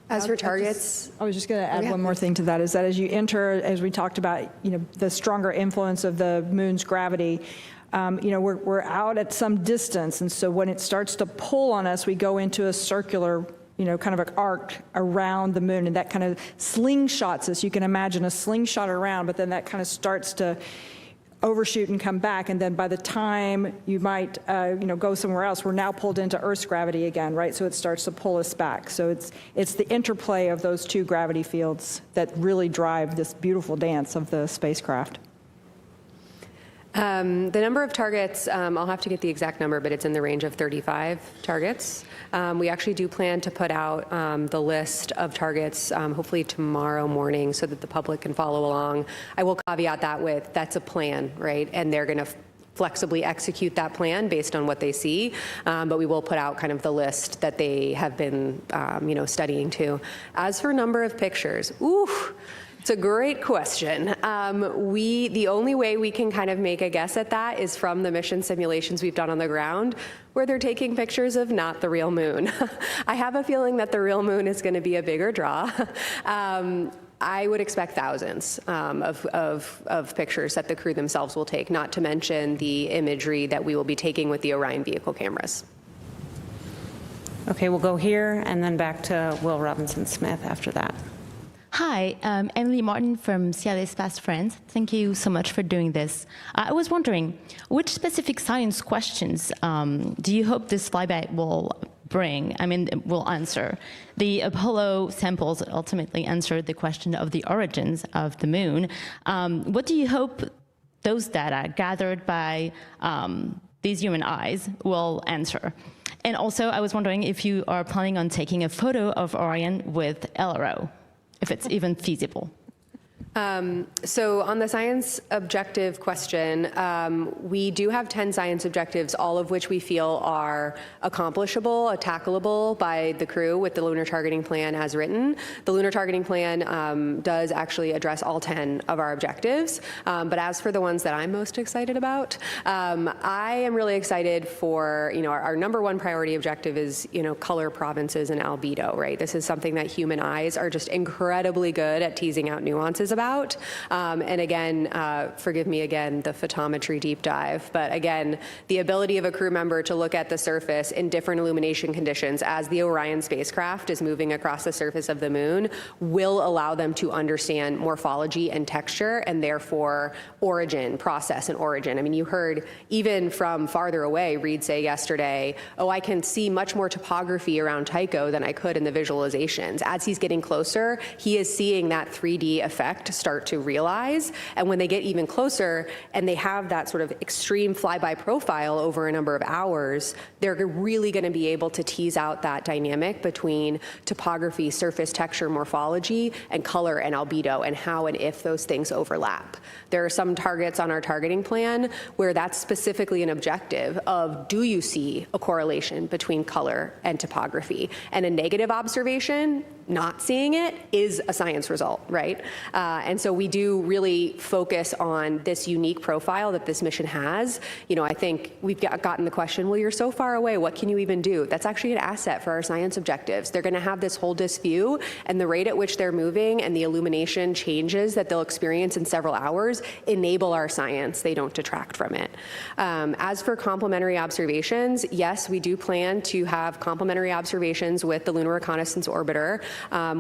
As for targets, I was just going to add one more thing to that, is that as you enter, as we talked about, the stronger influence of the moon's gravity, we're out at some distance, and so when it starts to pull on us, we go into a circular kind of an arc around the moon, and that kind of slingshots us. You can imagine a slingshot around, but then that kind of starts to overshoot and come back, and then by the time you might go somewhere else, we're now pulled into Earth's gravity again, right? So it starts to pull us back. So it's the interplay of those two gravity fields that really drive this beautiful dance of the spacecraft. The number of targets, I'll have to get the exact number, but it's in the range of 35 targets. We actually do plan to put out the list of targets hopefully tomorrow morning so that the public can follow along. I will caveat that with, that's a plan, right? And they're going to flexibly execute that plan based on what they see, but we will put out kind of the list that they have been studying too. As for number of pictures, it's a great question. The only way we can kind of make a guess at that is from the mission simulations we've done on the ground, where they're taking pictures of not the real moon. I have a feeling that the real moon is going to be a bigger draw. I would expect thousands of pictures that the crew themselves will take, not to mention the imagery that we will be taking with the Orion vehicle cameras. Okay, we'll go here and then back to Will Robinson-Smith after that. Hi, Emily Martin from CLA's Fast Friends. Thank you so much for doing this. I was wondering, which specific science questions do you hope this flyby will will answer? The Apollo samples ultimately answered the question of the origins of the moon. What do you hope those data gathered by these human eyes will answer? And also, I was wondering if you are planning on taking a photo of Orion with LRO, if it's even feasible. So on the science objective question, we do have 10 science objectives, all of which we feel are accomplishable, tackleable by the crew with the Lunar Targeting Plan as written. The Lunar Targeting Plan does actually address all 10 of our objectives. But as for the ones that I'm most excited about, I am really excited for, our number one priority objective is, color provinces and albedo, right? This is something that human eyes are just incredibly good at teasing out nuances about. And again, forgive me again, the photometry deep dive, but again, the ability of a crew member to look at the surface in different illumination conditions as the Orion spacecraft is moving across the surface of the moon will allow them to understand morphology and texture, and therefore origin, process and origin. I mean, you heard even from farther away, Reed say yesterday, I can see much more topography around Tycho than I could in the visualizations. As he's getting closer, he is seeing that 3D effect start to realize. And when they get even closer and they have that sort of extreme flyby profile over a number of hours, they're really going to be able to tease out that dynamic between topography, surface texture, morphology, and color and albedo, and how and if those things overlap. There are some targets on our targeting plan where that's specifically an objective of, do you see a correlation between color and topography? And a negative observation, not seeing it, is a science result, right? And so we do really focus on this unique profile that this mission has. You know, I think we've gotten the question, well, you're so far away, what can you even do? That's actually an asset for our science objectives. They're going to have this whole disk view, and the rate at which they're moving and the illumination changes that they'll experience in several hours enable our science. They don't detract from it. As for complementary observations, yes, we do plan to have complementary observations with the Lunar Reconnaissance Orbiter.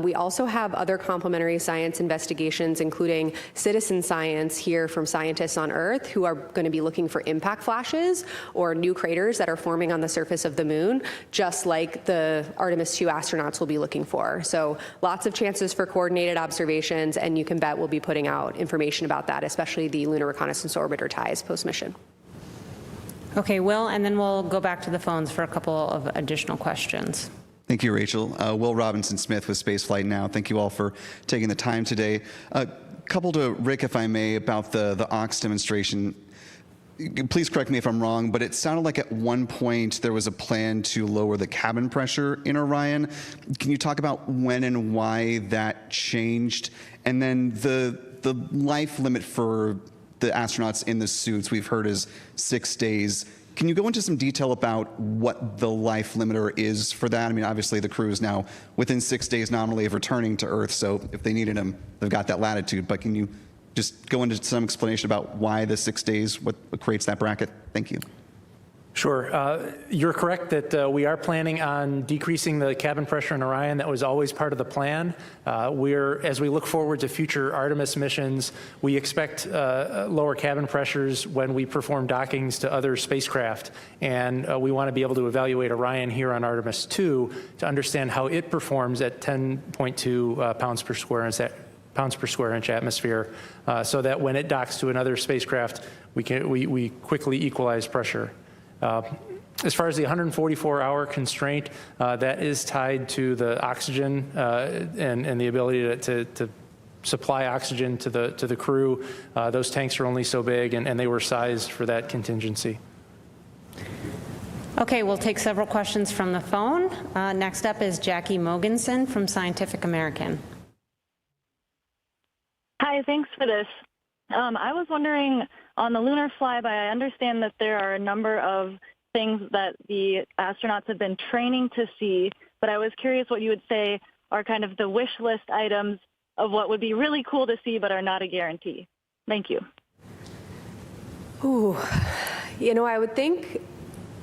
We also have other complementary science investigations, including citizen science here from scientists on Earth who are going to be looking for impact flashes or new craters that are forming on the surface of the moon, just like the Artemis 2 astronauts will be looking for. So lots of chances for coordinated observations, and you can bet we'll be putting out information about that, especially the Lunar Reconnaissance Orbiter TIES post-mission. Okay, Will, and then we'll go back to the phones for a couple of additional questions. Thank you, Rachel. Will Robinson-Smith with Spaceflight Now. Thank you all for taking the time today. Couple to Rick, if I may, about the Ox demonstration. Please correct me if I'm wrong, but it sounded like at one point there was a plan to lower the cabin pressure in Orion. Can you talk about when and why that changed? And then the life limit for the astronauts in the suits we've heard is 6 days. Can you go into some detail about what the life limiter is for that? I mean, obviously the crew is now within 6 days nominally of returning to Earth, so if they needed them, they've got that latitude. But can you just go into some explanation about why the 6 days, what creates that bracket? Thank you. Sure. You're correct that we are planning on decreasing the cabin pressure in Orion. That was always part of the plan. As we look forward to future Artemis missions, we expect lower cabin pressures when we perform dockings to other spacecraft. And we want to be able to evaluate Orion here on Artemis 2 to understand how it performs at 10.2 pounds per square inch atmosphere, so that when it docks to another spacecraft, we quickly equalize pressure. As far as the 144-hour constraint, that is tied to the oxygen and the ability to supply oxygen to the crew. Those tanks are only so big, and they were sized for that contingency. Okay, we'll take several questions from the phone. Next up is Jackie Mogensen from Scientific American. Hi, thanks for this. I was wondering, on the lunar flyby, I understand that there are a number of things that the astronauts have been training to see, but I was curious what you would say are kind of the wish list items of what would be really cool to see but are not a guarantee. Thank you. Ooh, you know, I would think,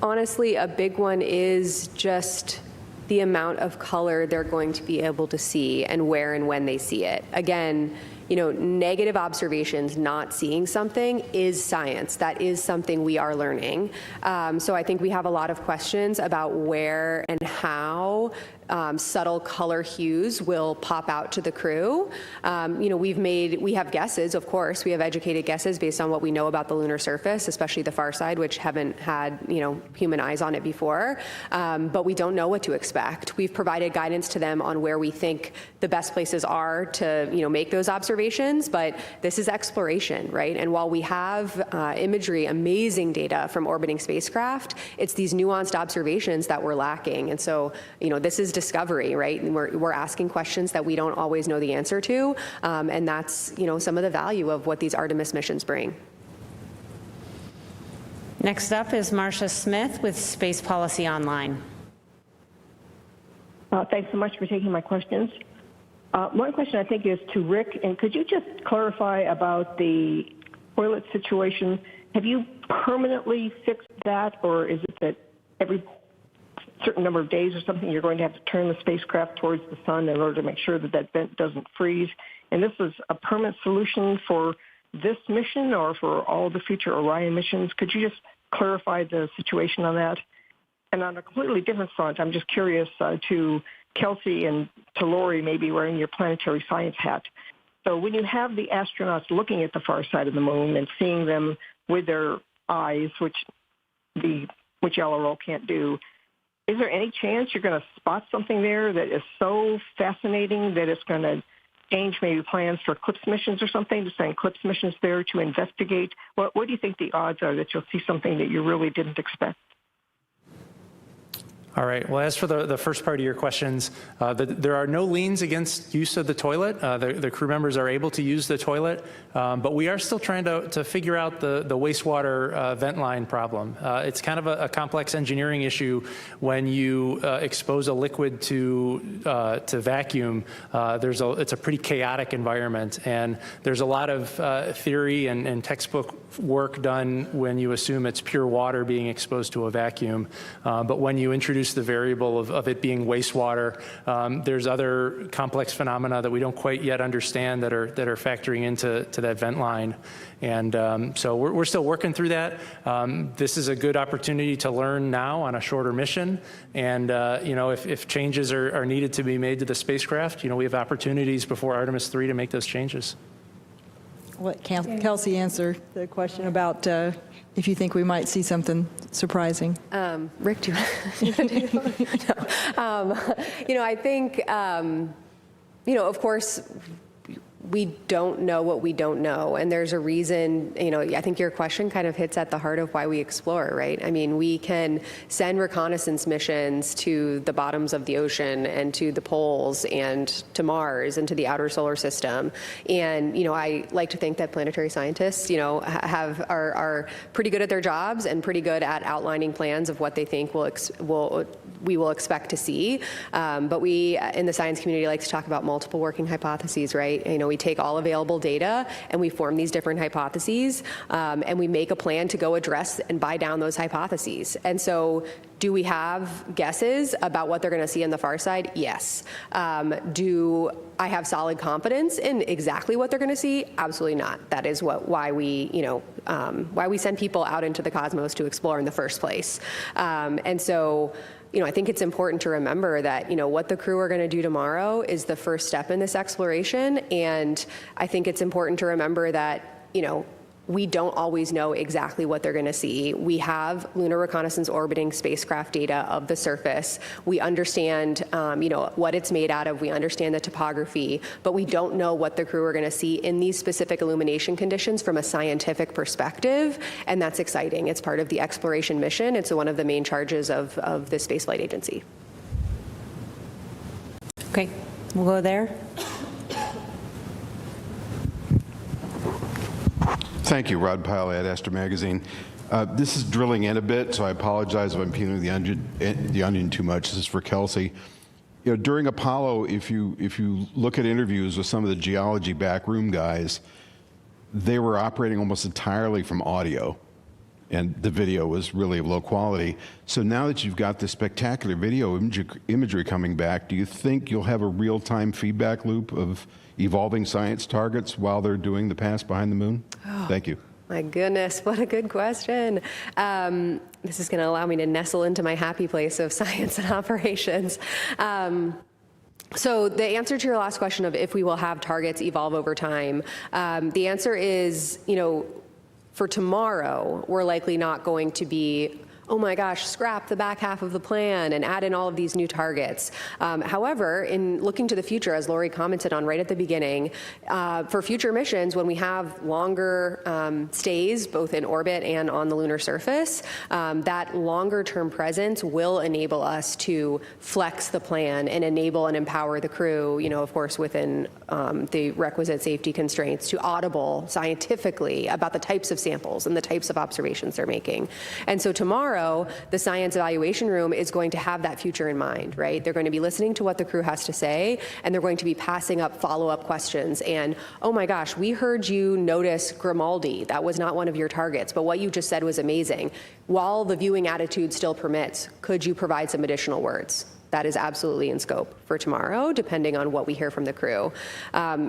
honestly, a big one is just the amount of color they're going to be able to see and where and when they see it. Again, you know, negative observations, not seeing something, is science. That is something we are learning. So I think we have a lot of questions about where and how subtle color hues will pop out to the crew. You know, we have guesses, of course. We have educated guesses based on what we know about the lunar surface, especially the far side, which haven't had, you know, human eyes on it before. But we don't know what to expect. We've provided guidance to them on where we think the best places are to, you know, make those observations, but this is exploration, right? And while we have imagery, amazing data from orbiting spacecraft, it's these nuanced observations that we're lacking. And so, you know, this is discovery, right? And we're asking questions that we don't always know the answer to, and that's, you know, some of the value of what these Artemis missions bring. Next up is Marcia Smith with Space Policy Online. Thanks so much for taking my questions. One question I think is to Rick, and could you just clarify about the toilet situation? Have you permanently fixed that, or is it that every certain number of days or something you're going to have to turn the spacecraft towards the sun in order to make sure that that vent doesn't freeze? And this is a permanent solution for this mission or for all the future Orion missions? Could you just clarify the situation on that? And on a completely different front, I'm just curious to Kelsey and to Lori, maybe wearing your planetary science hat. So when you have the astronauts looking at the far side of the moon and seeing them with their eyes, which LRO can't do, is there any chance you're going to spot something there that is so fascinating that it's going to change maybe plans for CLIPS missions or something, to send CLIPS missions there to investigate? What do you think the odds are that you'll see something that you really didn't expect? All right. Well, as for the first part of your questions, there are no liens against use of the toilet. The crew members are able to use the toilet, but we are still trying to figure out the wastewater vent line problem. It's kind of a complex engineering issue when you expose a liquid to vacuum. It's a pretty chaotic environment, and there's a lot of theory and textbook work done when you assume it's pure water being exposed to a vacuum. But when you introduce the variable of it being wastewater, there's other complex phenomena that we don't quite yet understand that are factoring into that vent line. And so we're still working through that. This is a good opportunity to learn now on a shorter mission. And if changes are needed to be made to the spacecraft, we have opportunities before Artemis 3 to make those changes. Let Kelsey answer the question about if you think we might see something surprising. Rick, do you want to take it? No. I think, of course, we don't know what we don't know. And there's a reason, I think your question kind of hits at the heart of why we explore, right? I mean, we can send reconnaissance missions to the bottoms of the ocean and to the poles and to Mars and to the outer solar system. And, I like to think that planetary scientists, are pretty good at their jobs and pretty good at outlining plans of what they think we will expect to see. But we, in the science community, like to talk about multiple working hypotheses, right? We take all available data and we form these different hypotheses, and we make a plan to go address and buy down those hypotheses. And so, do we have guesses about what they're going to see on the far side? Yes. Do I have solid confidence in exactly what they're going to see? Absolutely not. That is why we send people out into the cosmos to explore in the first place. And so, I think it's important to remember that, what the crew are going to do tomorrow is the first step in this exploration. And I think it's important to remember that, we don't always know exactly what they're going to see. We have lunar reconnaissance orbiting spacecraft data of the surface. We understand, what it's made out of. We understand the topography, but we don't know what the crew are going to see in these specific illumination conditions from a scientific perspective, and that's exciting. It's part of the exploration mission. It's one of the main charges of the Spaceflight Agency. Okay, we'll go there. Thank you, Rod Pyle at Astro Magazine. This is drilling in a bit, so I apologize if I'm peeling the onion too much. This is for Kelsey. During Apollo, if you look at interviews with some of the geology backroom guys, they were operating almost entirely from audio, and the video was really of low quality. So now that you've got this spectacular video imagery coming back, do you think you'll have a real-time feedback loop of evolving science targets while they're doing the pass behind the moon? Oh, thank you. My goodness, what a good question. This is going to allow me to nestle into my happy place of science and operations. So the answer to your last question of if we will have targets evolve over time, the answer is, for tomorrow, we're likely not going to be, oh my gosh, scrap the back half of the plan and add in all of these new targets. However, in looking to the future, as Lori commented on right at the beginning, for future missions, when we have longer stays, both in orbit and on the lunar surface, that longer term presence will enable us to flex the plan and enable and empower the crew, of course, within the requisite safety constraints, to audible scientifically about the types of samples and the types of observations they're making. And so tomorrow, the science evaluation room is going to have that future in mind, right? They're going to be listening to what the crew has to say, and they're going to be passing up follow-up questions. And, oh my gosh, we heard you notice Grimaldi. That was not one of your targets, but what you just said was amazing. While the viewing attitude still permits, could you provide some additional words? That is absolutely in scope for tomorrow, depending on what we hear from the crew.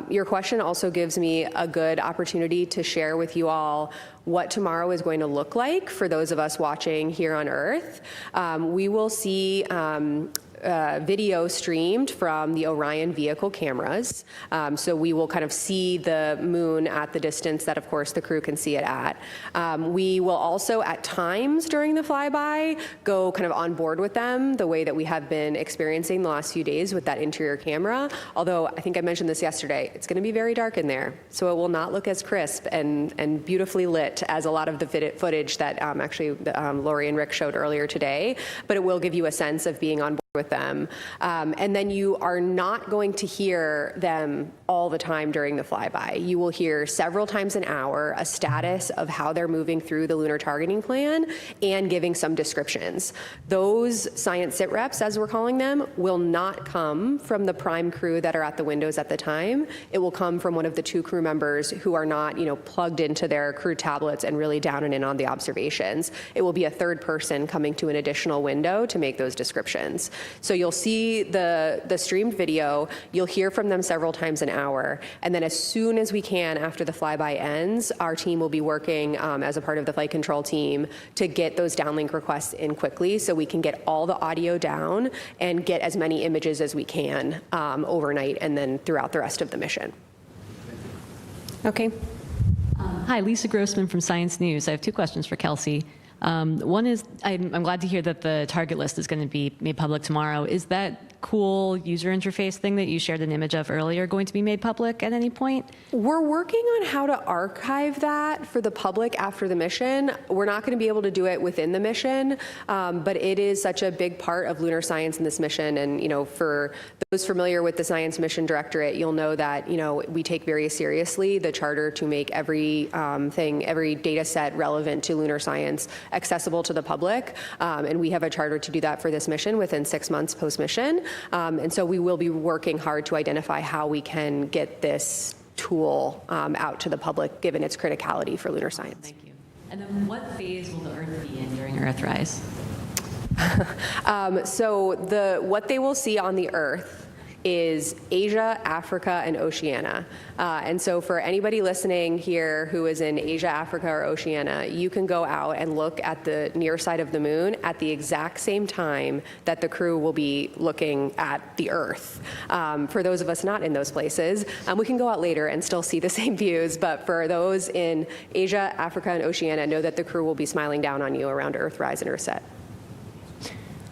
Your question also gives me a good opportunity to share with you all what tomorrow is going to look like for those of us watching here on Earth. We will see video streamed from the Orion vehicle cameras. So we will kind of see the moon at the distance that, of course, the crew can see it at. We will also, at times during the flyby, go kind of on board with them the way that we have been experiencing the last few days with that interior camera. Although I think I mentioned this yesterday, it's going to be very dark in there, so it will not look as crisp and beautifully lit as a lot of the footage that actually Lori and Rick showed earlier today, but it will give you a sense of being on board with them. And then you are not going to hear them all the time during the flyby. You will hear several times an hour a status of how they're moving through the lunar targeting plan and giving some descriptions. Those science sit reps, as we're calling them, will not come from the prime crew that are at the windows at the time. It will come from one of the 2 crew members who are not, plugged into their crew tablets and really down and in on the observations. It will be a third person coming to an additional window to make those descriptions. So you'll see the streamed video, you'll hear from them several times an hour, and then as soon as we can after the flyby ends, our team will be working as a part of the flight control team to get those downlink requests in quickly so we can get all the audio down and get as many images as we can overnight and then throughout the rest of the mission. Okay. Hi, Lisa Grossman from Science News. I have 2 questions for Kelsey. One is, I'm glad to hear that the target list is going to be made public tomorrow. Is that cool user interface thing that you shared an image of earlier going to be made public at any point? We're working on how to archive that for the public after the mission. We're not going to be able to do it within the mission, but it is such a big part of lunar science in this mission. And, for those familiar with the Science Mission Directorate, you'll know that, we take very seriously the charter to make every every data set relevant to lunar science accessible to the public. And we have a charter to do that for this mission within 6 months post-mission. And so we will be working hard to identify how we can get this tool out to the public, given its criticality for lunar science. Thank you. And then what phase will the Earth be in during Earthrise? So what they will see on the Earth is Asia, Africa, and Oceania. And so for anybody listening here who is in Asia, Africa, or Oceania, you can go out and look at the near side of the moon at the exact same time that the crew will be looking at the Earth. For those of us not in those places, we can go out later and still see the same views, but for those in Asia, Africa, and Oceania, know that the crew will be smiling down on you around Earthrise and Earthset.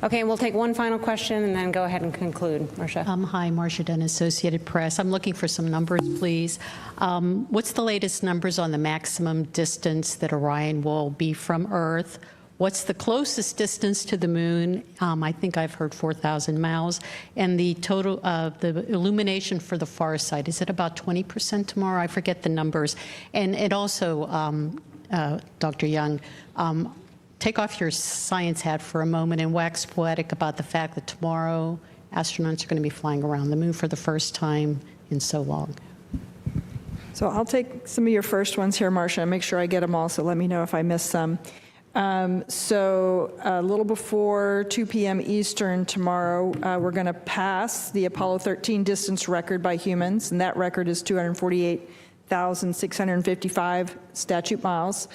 Okay, and we'll take one final question and then go ahead and conclude. Marcia. Hi, Marcia Dunn, Associated Press. I'm looking for some numbers, please. What's the latest numbers on the maximum distance that Orion will be from Earth? What's the closest distance to the moon? I think I've heard 4,000 miles. And the total of the illumination for the far side, is it about 20% tomorrow? I forget the numbers. And also, Dr. Young, take off your science hat for a moment and wax poetic about the fact that tomorrow astronauts are going to be flying around the moon for the first time in so long. So I'll take some of your first ones here, Marcia, and make sure I get them all, so let me know if I miss some. So a little before 2 p.m. Eastern tomorrow, we're going to pass the Apollo 13 distance record by humans, and that record is 248,655 statute miles.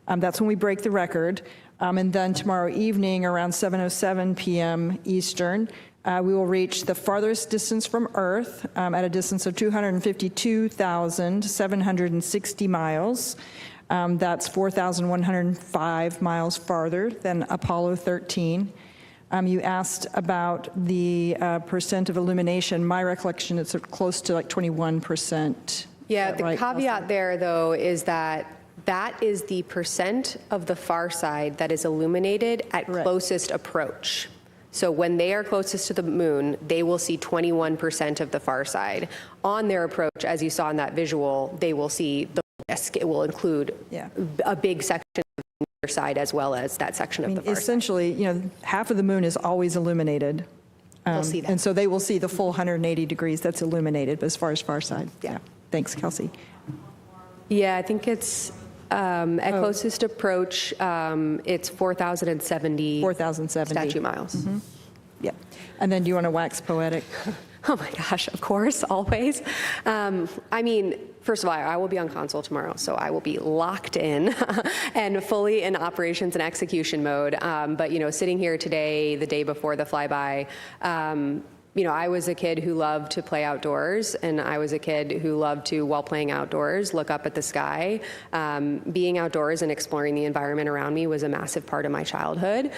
That's when we break the record. And then tomorrow evening around 7:07 p.m. Eastern, we will reach the farthest distance from Earth at a distance of 252,760 miles. That's 4,105 miles farther than Apollo 13. You asked about the percent of illumination. My recollection, it's close to like 21%. Yeah, the caveat there, though, is that is the percent of the far side that is illuminated at closest approach. So when they are closest to the moon, they will see 21% of the far side. On their approach, as you saw in that visual, they will see the disk. It will include a big section of the near side as well as that section of the far side. Essentially, half of the moon is always illuminated. They'll see that. And so they will see the full 180 degrees that's illuminated as far as far side. Yeah. Thanks, Kelsey. Yeah, I think it's at closest approach, it's 4,070 statute miles. Mm-hmm. Yeah. And then do you want to wax poetic? Oh my gosh, of course, always. I mean, first of all, I will be on console tomorrow, so I will be locked in and fully in operations and execution mode. But, you know, sitting here today, the day before the flyby, you know, I was a kid who loved to play outdoors, and I was a kid who loved to, while playing outdoors, look up at the sky. Being outdoors and exploring the environment around me was a massive part of my childhood.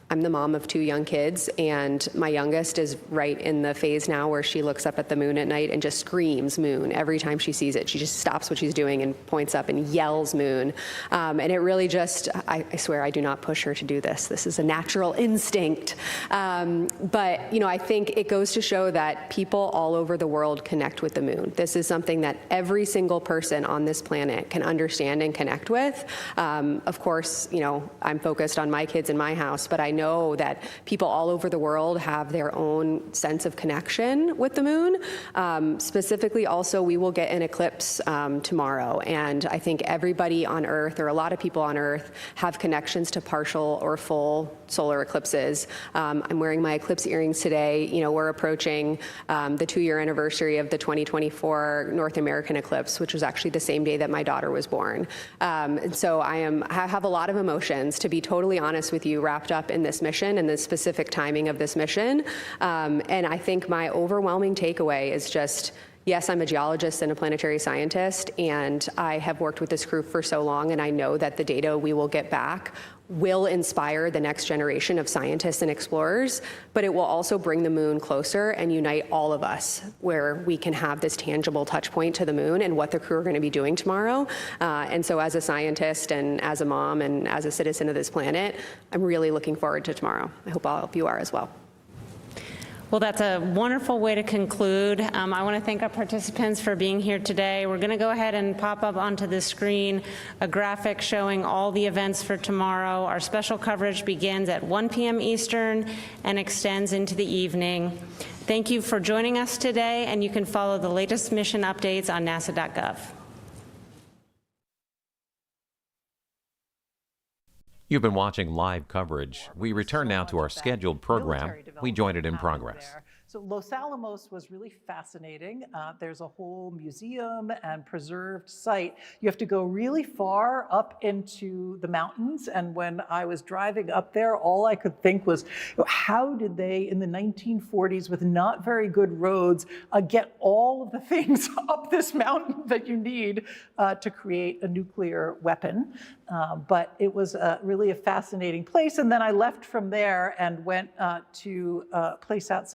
I'm the mom of 2 young kids, and my youngest is right in the phase now where she looks up at the moon at night and just screams moon every time she sees it. She just stops what she's doing and points up and yells moon. And it really just, I swear I do not push her to do this. This is a natural instinct. But, you know, I think it goes to show that people all over the world connect with the moon. This is something that every single person on this planet can understand and connect with. Of course, you know, I'm focused on my kids in my house, but I know that people all over the world have their own sense of connection with the moon. Specifically, also, we will get an eclipse tomorrow, and I think everybody on Earth, or a lot of people on Earth, have connections to partial or full solar eclipses. I'm wearing my eclipse earrings today. You know, we're approaching the 2-year anniversary of the 2024 North American eclipse, which was actually the same day that my daughter was born. And so I have a lot of emotions, to be totally honest with you, wrapped up in this mission and the specific timing of this mission. And I think my overwhelming takeaway is just, yes, I'm a geologist and a planetary scientist, and I have worked with this crew for so long, and I know that the data we will get back will inspire the next generation of scientists and explorers, but it will also bring the moon closer and unite all of us, where we can have this tangible touch point to the moon and what the crew are going to be doing tomorrow. And so as a scientist and as a mom and as a citizen of this planet, I'm really looking forward to tomorrow. I hope all of you are as well. Well, that's a wonderful way to conclude. I want to thank our participants for being here today. We're going to go ahead and pop up onto the screen a graphic showing all the events for tomorrow. Our special coverage begins at 1 p.m. Eastern and extends into the evening. Thank you for joining us today, and you can follow the latest mission updates on nasa.gov. You've been watching live coverage. We return now to our scheduled program. We join it in progress. So Los Alamos was really fascinating. There's a whole museum and preserved site. You have to go really far up into the mountains. And when I was driving up there, all I could think was, how did they, in the 1940s, with not very good roads, get all of the things up this mountain that you need to create a nuclear weapon? But it was really a fascinating place. And then I left from there and went to a place outside